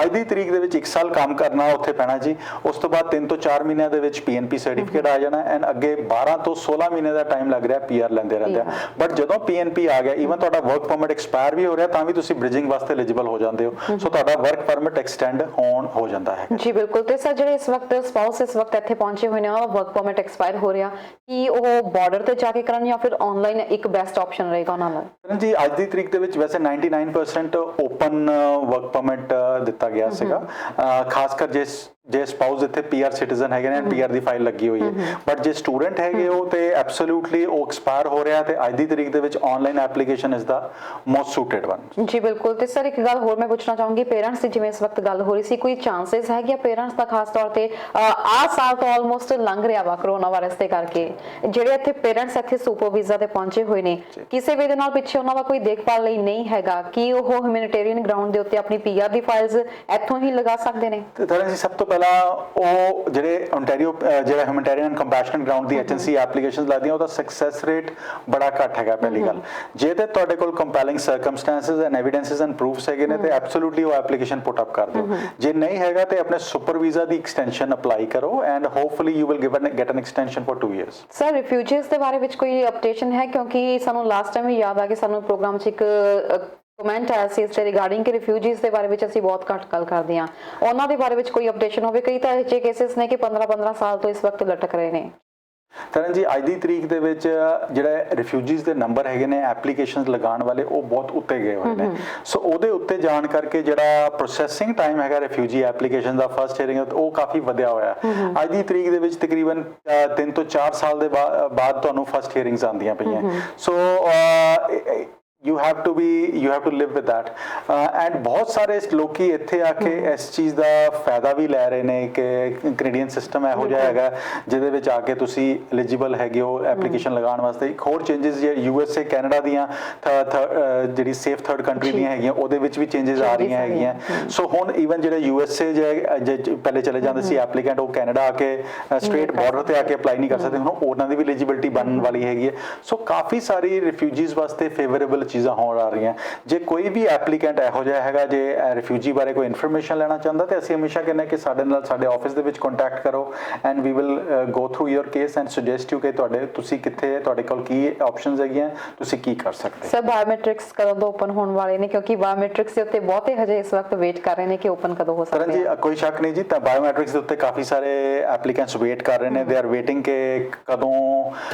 ਅੱਜ ਦੀ ਤਰੀਕ ਦੇ ਵਿੱਚ 1 ਸਾਲ ਕੰਮ ਕਰਨਾ ਉੱਥੇ ਪੈਣਾ ਜੀ। ਉਸ ਤੋਂ ਬਾਅਦ 3 ਤੋਂ 4 ਮਹੀਨਿਆਂ ਦੇ ਵਿੱਚ PNP ਸਰਟੀਫਿਕੇਟ ਸਰਟੀਫਿਕੇਟ ਆ ਜਾਣਾ ਐਂਡ ਅੱਗੇ 12 ਤੋਂ 16 ਮਹੀਨੇ ਦਾ ਟਾਈਮ ਲੱਗ ਰਿਹਾ ਪੀਆਰ ਲੈਂਦੇ ਰਹਿੰਦੇ ਆ। ਬਟ ਜਦੋਂ ਪੀਐਨਪੀ ਆ ਗਿਆ, ਈਵਨ ਤੁਹਾਡਾ ਵਰਕ ਪਰਮਿਟ ਐਕਸਪਾਇਰ ਵੀ ਹੋ ਰਿਹਾ ਤਾਂ ਵੀ ਤੁਸੀਂ ਬ੍ਰਿਜਿੰਗ ਵਾਸਤੇ ਐਲੀਜੀਬਲ ਹੋ ਜਾਂਦੇ ਹੋ। ਸੋ ਤੁਹਾਡਾ ਵਰਕ ਪਰਮਿਟ ਐਕਸਟੈਂਡ ਹੋ ਜਾਂਦਾ ਹੈ। ਜੀ ਬਿਲਕੁਲ। ਤੇ ਸਰ ਜਿਹੜੇ ਇਸ ਵਕਤ ਸਪਾਊਸ ਇਸ ਵਕਤ ਇੱਥੇ ਪਹੁੰਚੇ ਹੋਏ ਨੇ, ਉਹ ਵਰਕ ਪਰਮਿਟ ਐਕਸਪਾਇਰ ਹੋ ਰਿਹਾ, ਕਿ ਉਹ ਬਾਰਡਰ ਤੇ ਜਾ ਕੇ ਕਰਨ ਜਾਂ ਫਿਰ ਆਨਲਾਈਨ ਇੱਕ ਬੈਸਟ ਆਪਸ਼ਨ ਰਹੇਗਾ ਉਹਨਾਂ ਲਈ? ਕਰਨ ਜੀ ਅੱਜ ਦੀ ਤਰੀਕ ਦੇ ਵਿੱਚ ਵੈਸੇ 99% ਓਪਨ ਵਰਕ ਪਰਮਿਟ ਦਿੱਤਾ ਗਿਆ ਸੀਗਾ, ਖਾਸ ਕਰ ਜੇ ਸਪਾਊਸ ਇੱਥੇ ਪੀਆਰ ਸਿਟੀਜ਼ਨ ਹੈਗੇ ਨੇ, ਪੀਆਰ ਦੀ ਫਾਈਲ ਲੱਗੀ ਹੋਈ ਹੈ। ਬਟ ਜੇ ਸਟੂਡੈਂਟ ਹੈਗੇ ਉਹ ਤੇ ਐਬਸੋਲੂਟਲੀ ਉਹ ਐਕਸਪਾਇਰ ਹੋ ਰਿਹਾ ਤੇ ਅੱਜ ਦੀ ਤਰੀਕ ਦੇ ਵਿੱਚ online application is the most suited one. ਜੀ ਬਿਲਕੁਲ। ਤੇ ਸਰ ਇੱਕ ਗੱਲ ਹੋਰ ਮੈਂ ਪੁੱਛਣਾ ਚਾਹੂੰਗੀ, ਪੇਰੈਂਟਸ ਦੀ ਜਿਵੇਂ ਇਸ ਵਕਤ ਗੱਲ ਹੋ ਰਹੀ ਸੀ, ਕੋਈ ਚਾਂਸਸ ਹੈ ਕਿ ਪੇਰੈਂਟਸ ਦਾ ਖਾਸ ਤੌਰ ਤੇ ਆਹ ਸਾਲ ਤੋਂ ਆਲਮੋਸਟ ਲੰਘ ਰਿਹਾ ਵਾ ਕਰੋਨਾ ਵਾਇਰਸ ਦੇ ਕਰਕੇ, ਜਿਹੜੇ ਇੱਥੇ ਪੇਰੈਂਟਸ ਇੱਥੇ ਸੁਪਰ ਵੀਜ਼ਾ ਤੇ ਪਹੁੰਚੇ ਹੋਏ ਨੇ, ਕਿਸੇ ਵੀ ਦੇ ਨਾਲ ਪਿੱਛੇ ਉਹਨਾਂ ਦਾ ਕੋਈ ਦੇਖਭਾਲ ਲਈ ਨਹੀਂ ਹੈਗਾ, ਕਿ ਉਹ ਹਿਊਮੈਨਿਟੇਰੀਅਨ ਗਰਾਊਂਡ ਦੇ ਉੱਤੇ ਆਪਣੀ ਪੀਆਰ ਦੀ ਫਾਈਲਸ ਇੱਥੋਂ ਹੀ ਲਗਾ ਸਕਦੇ ਨੇ? ਤੇ ਤਰਨ ਜੀ ਸਭ ਤੋਂ ਪਹਿਲਾਂ ਉਹ ਜਿਹੜੇ ਓਨਟਾਰੀਓ ਜਿਹੜਾ ਹਿਊਮੈਨਿਟੇਰੀਅਨ ਕੰਪੈਸ਼ਨੇਟ ਗਰਾਊਂਡ ਦੀ ਏਜੰਸੀ ਐਪਲੀਕੇਸ਼ਨਸ ਲੱਗਦੀਆਂ, ਉਹਦਾ ਸਕਸੈਸ ਰੇਟ ਬੜਾ ਘੱਟ ਹੈਗਾ। ਪਹਿਲੀ ਗੱਲ, ਜੇ ਤੇ ਤੁਹਾਡੇ ਕੋਲ compelling circumstances and evidences and proofs ਹੈਗੇ ਨੇ ਤੇ ਐਬਸੋਲੂਟਲੀ ਉਹ ਐਪਲੀਕੇਸ਼ਨ ਪੁੱਟ ਅਪ ਕਰ ਦਿਓ। ਜੇ ਨਹੀਂ ਹੈਗਾ ਤੇ ਆਪਣੇ ਸੁਪਰ ਵੀਜ਼ਾ ਦੀ ਐਕਸਟੈਂਸ਼ਨ ਅਪਲਾਈ ਕਰੋ and hopefully you will get N extension for 2 years. Sir refugees ਦੇ ਬਾਰੇ ਵਿੱਚ ਕੋਈ ਅਪਡੇਸ਼ਨ ਹੈ? ਕਿਉਂਕਿ ਸਾਨੂੰ ਲਾਸਟ ਟਾਈਮ ਵੀ ਯਾਦ ਆ ਕਿ ਸਾਨੂੰ ਪ੍ਰੋਗਰਾਮ 'ਚ ਇੱਕ ਕਮੈਂਟ ਆਇਆ ਸੀ ਇਸ ਦੇ ਰਿਗਾਰਡਿੰਗ ਕਿ ਰਿਫਿਊਜੀਜ਼ ਦੇ ਬਾਰੇ ਵਿੱਚ ਅਸੀਂ ਬਹੁਤ ਘੱਟ ਗੱਲ ਕਰਦੇ ਹਾਂ, ਉਹਨਾਂ ਦੇ ਬਾਰੇ ਵਿੱਚ ਕੋਈ ਅਪਡੇਸ਼ਨ ਹੋਵੇ? ਕਈ ਤਾਂ ਇਹੋ ਜਿਹੇ ਕੇਸਿਸ ਨੇ ਕਿ 15-15 ਸਾਲ ਤੋਂ ਇਸ ਵਕਤ ਲਟਕ ਰਹੇ ਨੇ। ਤਰਨ ਜੀ ਅੱਜ ਦੀ ਤਰੀਕ ਦੇ ਵਿੱਚ ਜਿਹੜੇ ਰਿਫਿਊਜੀਜ਼ ਦੇ ਨੰਬਰ ਹੈਗੇ ਨੇ ਐਪਲੀਕੇਸ਼ਨਸ ਲਗਾਉਣ ਵਾਲੇ, ਉਹ ਬਹੁਤ ਉੱਤੇ ਗਏ ਹੋਏ ਨੇ। ਸੋ ਉਹਦੇ ਉੱਤੇ ਜਾਣ ਕਰਕੇ ਜਿਹੜਾ ਪ੍ਰੋਸੈਸਿੰਗ ਟਾਈਮ ਹੈਗਾ ਰਿਫਿਊਜੀ ਐਪਲੀਕੇਸ਼ਨ ਦਾ ਫਸਟ ਹੀਅਰਿੰਗ, ਉਹ ਕਾਫੀ ਵਧਿਆ ਹੋਇਆ। ਅੱਜ ਦੀ ਤਰੀਕ ਦੇ ਵਿੱਚ ਤਕਰੀਬਨ 3 ਤੋਂ 4 ਸਾਲ ਦੇ ਬਾਅਦ ਤੁਹਾਨੂੰ ਫਸਟ ਹੀਅਰਿੰਗਸ ਆਉਂਦੀਆਂ ਪਈਆਂ। ਸੋ you have to live with that and ਬਹੁਤ ਸਾਰੇ ਲੋਕੀ ਇੱਥੇ ਆ ਕੇ ਇਸ ਚੀਜ਼ ਦਾ ਫਾਇਦਾ ਵੀ ਲੈ ਰਹੇ ਨੇ ਕਿ ਕੈਨੇਡੀਅਨ ਸਿਸਟਮ ਇਹੋ ਜਿਹਾ ਹੈਗਾ ਜਿਹਦੇ ਵਿੱਚ ਆ ਕੇ ਤੁਸੀਂ ਐਲੀਜੀਬਲ ਹੈਗੇ ਹੋ ਐਪਲੀਕੇਸ਼ਨ ਲਗਾਉਣ ਵਾਸਤੇ। ਇੱਕ ਹੋਰ ਚੇਂਜਸ ਜੇ USA ਕੈਨੇਡਾ ਦੀਆਂ ਜਿਹੜੀ ਸੇਫ ਥਰਡ ਕੰਟਰੀ ਦੀਆਂ ਹੈਗੀਆਂ, ਉਹਦੇ ਵਿੱਚ ਵੀ ਚੇਂਜਸ ਆ ਰਹੀਆਂ ਹੈਗੀਆਂ। ਸੋ ਹੁਣ ਈਵਨ ਜਿਹੜੇ USA ਜੇ ਪਹਿਲੇ ਚਲੇ ਜਾਂਦੇ ਸੀ ਐਪਲੀਕੈਂਟ, ਉਹ ਕੈਨੇਡਾ ਆ ਕੇ ਸਟ੍ਰੇਟ ਬਾਰਡਰ ਤੇ ਆ ਕੇ ਅਪਲਾਈ ਨਹੀਂ ਕਰ ਸਕਦੇ, ਹੁਣ ਉਹਨਾਂ ਦੀ ਵੀ ਐਲੀਜੀਬਿਲਟੀ ਬਣਨ ਵਾਲੀ ਹੈਗੀ ਹੈ। ਸੋ ਕਾਫੀ ਸਾਰੀ ਰਿਫਿਊਜੀਜ਼ ਵਾਸਤੇ ਫੇਵਰੇਬਲ ਚੀਜ਼ਾਂ ਹੋਣ ਆ ਰਹੀਆਂ। ਜੇ ਕੋਈ ਵੀ ਐਪਲੀਕੈਂਟ ਇਹੋ ਜਿਹਾ ਹੈਗਾ ਜੇ ਰਿਫਿਊਜੀ ਬਾਰੇ ਕੋਈ ਇਨਫੋਰਮੇਸ਼ਨ ਲੈਣਾ ਚਾਹੁੰਦਾ, ਤੇ ਅਸੀਂ ਹਮੇਸ਼ਾ ਕਹਿੰਦੇ ਕਿ ਸਾਡੇ ਨਾਲ ਸਾਡੇ ਆਫਿਸ ਦੇ ਵਿੱਚ ਕੰਟੈਕਟ ਕਰੋ and we will go through your case and suggest you ਕਿ ਤੁਸੀਂ ਕਿੱਥੇ, ਤੁਹਾਡੇ ਕੋਲ ਕੀ ਆਪਸ਼ਨਸ ਹੈਗੀਆਂ, ਤੁਸੀਂ ਕੀ ਕਰ ਸਕਦੇ। ਸਰ ਬਾਇਓਮੈਟ੍ਰਿਕਸ ਕਦੋਂ ਤੋਂ ਓਪਨ ਹੋਣ ਵਾਲੇ ਨੇ? ਕਿਉਂਕਿ ਬਾਇਓਮੈਟ੍ਰਿਕਸ ਦੇ ਉੱਤੇ ਬਹੁਤੇ ਹਜੇ ਇਸ ਵਕਤ ਵੇਟ ਕਰ ਰਹੇ ਨੇ ਕਿ ਓਪਨ ਕਦੋਂ ਹੋ ਸਕਦਾ ਹੈ। ਜੀ ਕੋਈ ਸ਼ੱਕ ਨਹੀਂ ਜੀ, ਤਾਂ ਬਾਇਓਮੈਟ੍ਰਿਕਸ ਦੇ ਉੱਤੇ ਕਾਫੀ ਸਾਰੇ ਐਪਲੀਕੈਂਟਸ ਵੇਟ ਕਰ ਰਹੇ ਨੇ। ਦੇ ਆਰ ਵੇਟਿੰਗ ਕਿ ਕਦੋਂ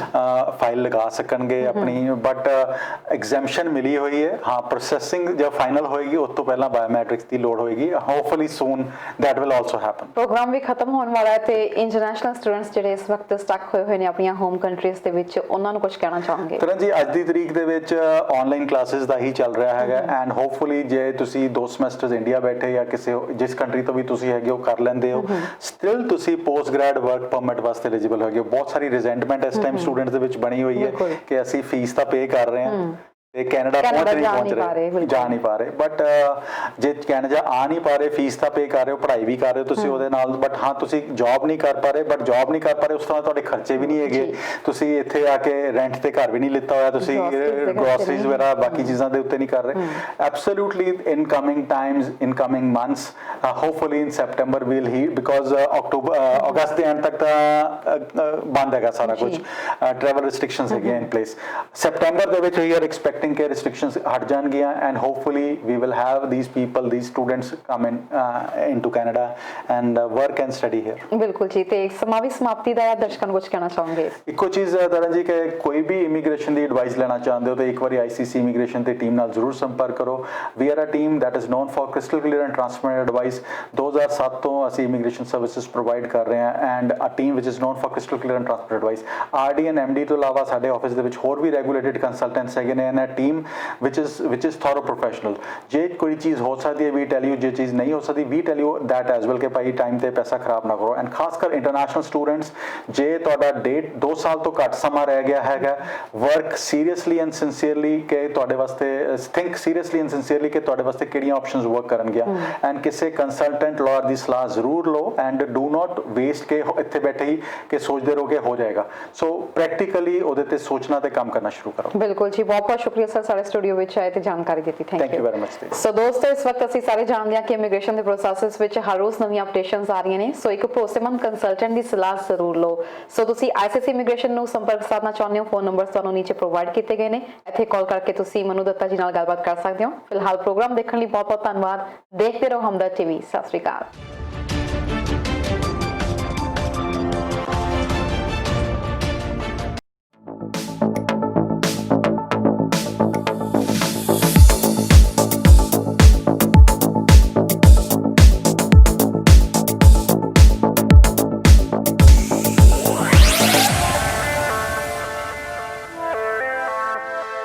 ਫਾਈਲ ਲਗਾ ਸਕਣਗੇ ਆਪਣੀ, ਬਟ ਐਗਜ਼ੈਂਪਸ਼ਨ ਮਿਲੀ ਹੋਈ ਹੈ। ਹਾਂ, ਪ੍ਰੋਸੈਸਿੰਗ ਜਦ ਫਾਈਨਲ ਹੋਏਗੀ ਉਸ ਤੋਂ ਪਹਿਲਾਂ ਬਾਇਓਮੈਟ੍ਰਿਕਸ ਦੀ ਲੋੜ ਹੋਏਗੀ। Hopefully soon that will also happen. Program ਵੀ ਖਤਮ ਹੋਣ ਵਾਲਾ ਹੈ ਤੇ ਇੰਟਰਨੈਸ਼ਨਲ ਸਟੂਡੈਂਟਸ ਜਿਹੜੇ ਇਸ ਵਕਤ ਸਟਕ ਹੋਏ ਨੇ ਆਪਣੀਆਂ ਹੋਮ ਕੰਟਰੀਜ਼ ਦੇ ਵਿੱਚ, ਉਹਨਾਂ ਨੂੰ ਕੁਝ ਕਹਿਣਾ ਚਾਹਾਂਗੇ? ਤਰਨ ਜੀ ਅੱਜ ਦੀ ਤਰੀਕ ਦੇ ਵਿੱਚ ਆਨਲਾਈਨ ਕਲਾਸਿਸ ਦਾ ਹੀ ਚੱਲ ਰਿਹਾ ਹੈਗਾ ਐਂਡ ਹੋਪਫੁਲੀ ਜੇ ਤੁਸੀਂ 2 ਸਮੈਸਟਰਸ ਇੰਡੀਆ ਬੈਠੇ ਜਾਂ ਕਿਸੇ ਜਿਸ ਕੰਟਰੀ ਤੋਂ ਵੀ ਤੁਸੀਂ ਹੈਗੇ ਉਹ ਕਰ ਲੈਂਦੇ ਹੋ, ਸਟਿਲ ਤੁਸੀਂ ਪੋਸਟ ਗ੍ਰੈਡ ਵਰਕ ਪਰਮਿਟ ਵਾਸਤੇ ਐਲੀਜੀਬਲ ਹੈਗੇ ਹੋ। ਬਹੁਤ ਸਾਰੀ ਰਿਜ਼ੈਂਟਮੈਂਟ ਇਸ ਟਾਈਮ ਸਟੂਡੈਂਟਸ ਦੇ ਵਿੱਚ ਬਣੀ ਹੋਈ ਹੈ ਕਿ ਅਸੀਂ ਫੀਸ ਤਾਂ ਪੇ ਕਰ ਰਹੇ ਹਾਂ ਤੇ ਕੈਨੇਡਾ ਜਾ ਨਹੀਂ ਪਾ ਰਹੇ, ਬਟ ਜੇ ਕੈਨੇਡਾ ਆ ਨਹੀਂ ਪਾ ਰਹੇ, ਫੀਸ ਤਾਂ ਪੇ ਕਰ ਰਹੇ ਹੋ, ਪੜ੍ਹਾਈ ਵੀ ਕਰ ਰਹੇ ਹੋ ਤੁਸੀਂ ਉਹਦੇ ਨਾਲ, ਬਟ ਹਾਂ ਤੁਸੀਂ ਜੌਬ ਨਹੀਂ ਕਰ ਪਾ ਰਹੇ। ਬਟ ਜੌਬ ਨਹੀਂ ਕਰ ਪਾ ਰਹੇ ਉਸ ਤਰ੍ਹਾਂ ਤੁਹਾਡੇ ਖਰਚੇ ਵੀ ਨਹੀਂ ਹੈਗੇ, ਤੁਸੀਂ ਇੱਥੇ ਆ ਕੇ ਰੈਂਟ ਤੇ ਘਰ ਵੀ ਨਹੀਂ ਲਿੱਤਾ ਹੋਇਆ, ਤੁਸੀਂ ਗ੍ਰੋਸਰੀਜ਼ ਵਗੈਰਾ ਬਾਕੀ ਚੀਜ਼ਾਂ ਦੇ ਉੱਤੇ ਨਹੀਂ ਕਰ ਰਹੇ। Absolutely in coming times, in coming months, hopefully in September we'll ਹੀ, ਬਿਕੋਜ਼ ਅਗਸਤ ਦੇ ਐਂਡ ਤੱਕ ਤਾਂ ਬੰਦ ਹੈਗਾ ਸਾਰਾ ਕੁਝ, ਟਰੈਵਲ ਰਿਸਟ੍ਰਿਕਸ਼ਨਸ ਹੈਗੀਆਂ ਇਨ ਪਲੇਸ। ਸੈਪਟੈਂਬਰ ਦੇ ਵਿੱਚ ਵੀ ਆਰ ਐਕਸਪੈਕਟਿੰਗ कि restrictions हट जाएंगे and hopefully we will have these people, these students come into Canada and work and study here। ਬਿਲਕੁਲ ਜੀ। ਤੇ ਸਮਾਵੀ ਸਮਾਪਤੀ ਦਾ ਦਰਸ਼ਕਾਂ ਨੂੰ ਕੁਝ ਕਹਿਣਾ ਚਾਹੋਗੇ? ਇੱਕੋ ਚੀਜ਼ ਤਰਨ ਜੀ ਕਿ ਕੋਈ ਵੀ ਇਮੀਗ੍ਰੇਸ਼ਨ ਦੀ ਐਡਵਾਈਸ ਲੈਣਾ ਚਾਹੁੰਦੇ ਹੋ ਤਾਂ ਇੱਕ ਵਾਰੀ ICC ਇਮੀਗ੍ਰੇਸ਼ਨ ਤੇ ਟੀਮ ਨਾਲ ਜ਼ਰੂਰ ਸੰਪਰਕ ਕਰੋ। We are a team that is known for crystal clear and transparent advice। 2007 ਤੋਂ ਅਸੀਂ ਇਮੀਗ੍ਰੇਸ਼ਨ ਸਰਵਿਸਿਜ਼ ਪ੍ਰੋਵਾਈਡ ਕਰ ਰਹੇ ਹਾਂ and a team which is known for crystal clear and transparent advice। RD and MD ਤੋਂ ਇਲਾਵਾ ਸਾਡੇ office ਦੇ ਵਿੱਚ ਹੋਰ ਵੀ ਰੈਗੂਲੇਟਡ ਕੰਸਲਟੈਂਟਸ ਹੈਗੇ ਨੇ and team which is thorough professional। ਜੇ ਕੋਈ ਚੀਜ਼ ਹੋ ਸਕਦੀ ਹੈ ਵੀ ਟੈਲ ਯੂ, ਜੇ ਚੀਜ਼ ਨਹੀਂ ਹੋ ਸਕਦੀ we tell you that as well ਕਿ ਭਾਈ ਟਾਈਮ ਤੇ ਪੈਸਾ ਖਰਾਬ ਨਾ ਕਰੋ। ਐਂਡ ਖਾਸ ਕਰ ਇੰਟਰਨੈਸ਼ਨਲ ਸਟੂਡੈਂਟਸ, ਜੇ ਤੁਹਾਡਾ 2 ਸਾਲ ਤੋਂ ਘੱਟ ਸਮਾਂ ਰਹਿ ਗਿਆ ਹੈਗਾ, ਵਰਕ ਸੀਰੀਅਸਲੀ ਐਂਡ ਸਿੰਸੀਅਰਲੀ ਕਿ ਤੁਹਾਡੇ ਵਾਸਤੇ, ਥਿੰਕ ਸੀਰੀਅਸਲੀ ਐਂਡ ਸਿੰਸੀਅਰਲੀ ਕਿ ਤੁਹਾਡੇ ਵਾਸਤੇ ਕਿਹੜੀਆਂ ਆਪਸ਼ਨਸ ਵਰਕ ਕਰਨਗੀਆਂ ਐਂਡ ਕਿਸੇ ਕੰਸਲਟੈਂਟ ਲਾਇਰ ਦੀ ਸਲਾਹ ਜ਼ਰੂਰ ਲਓ ਐਂਡ ਡੂ ਨਾਟ ਵੇਸਟ ਕਿ ਇੱਥੇ ਬੈਠੇ ਹੀ ਕਿ ਸੋਚਦੇ ਰਹੋ ਕਿ ਹੋ ਜਾਏਗਾ। ਸੋ ਪ੍ਰੈਕਟੀਕਲੀ ਉਹਦੇ ਤੇ ਸੋਚਣਾ ਤੇ ਕੰਮ ਕਰਨਾ ਸ਼ੁਰੂ ਕਰੋ। ਬਿਲਕੁਲ ਜੀ, ਬਹੁਤ ਬਹੁਤ ਸ਼ੁਕਰੀਆ ਸ਼ੁਕਰੀਆ ਸਰ ਸਾਡੇ ਸਟੂਡੀਓ ਵਿੱਚ ਆਏ ਤੇ ਜਾਣਕਾਰੀ ਦਿੱਤੀ। Thank you very much. So ਦੋਸਤੋ ਇਸ ਵਕਤ ਅਸੀਂ ਸਾਰੇ ਜਾਣਦੇ ਹਾਂ ਕਿ ਇਮੀਗ੍ਰੇਸ਼ਨ ਦੇ ਪ੍ਰੋਸੈਸ ਵਿੱਚ ਹਰ ਰੋਜ਼ ਨਵੀਆਂ ਅਪਡੇਸ਼ਨਸ ਆ ਰਹੀਆਂ ਨੇ, ਸੋ ਇੱਕ ਭਰੋਸੇਮੰਦ ਕੰਸਲਟੈਂਟ ਦੀ ਸਲਾਹ ਜ਼ਰੂਰ ਲਓ। ਸੋ ਤੁਸੀਂ ICSE ਇਮੀਗ੍ਰੇਸ਼ਨ ਨੂੰ ਸੰਪਰਕ ਸਾਧਨਾ ਚਾਹੁੰਦੇ ਹੋ, ਫੋਨ ਨੰਬਰ ਤੁਹਾਨੂੰ ਨੀਚੇ ਪ੍ਰੋਵਾਈਡ ਕੀਤੇ ਗਏ ਨੇ, ਇੱਥੇ ਕਾਲ ਕਰਕੇ ਤੁਸੀਂ ਮਨੂ ਦੱਤਾ ਜੀ ਨਾਲ ਗੱਲਬਾਤ ਕਰ ਸਕਦੇ ਹੋ। ਫਿਲਹਾਲ ਪ੍ਰੋਗਰਾਮ ਦੇਖਣ ਲਈ ਬਹੁਤ ਬਹੁਤ ਧੰਨਵਾਦ। ਦੇਖਦੇ ਰਹੋ ਹਮਦਰਦ TV। ਸਤਿ ਸ਼੍ਰੀ ਅਕਾਲ।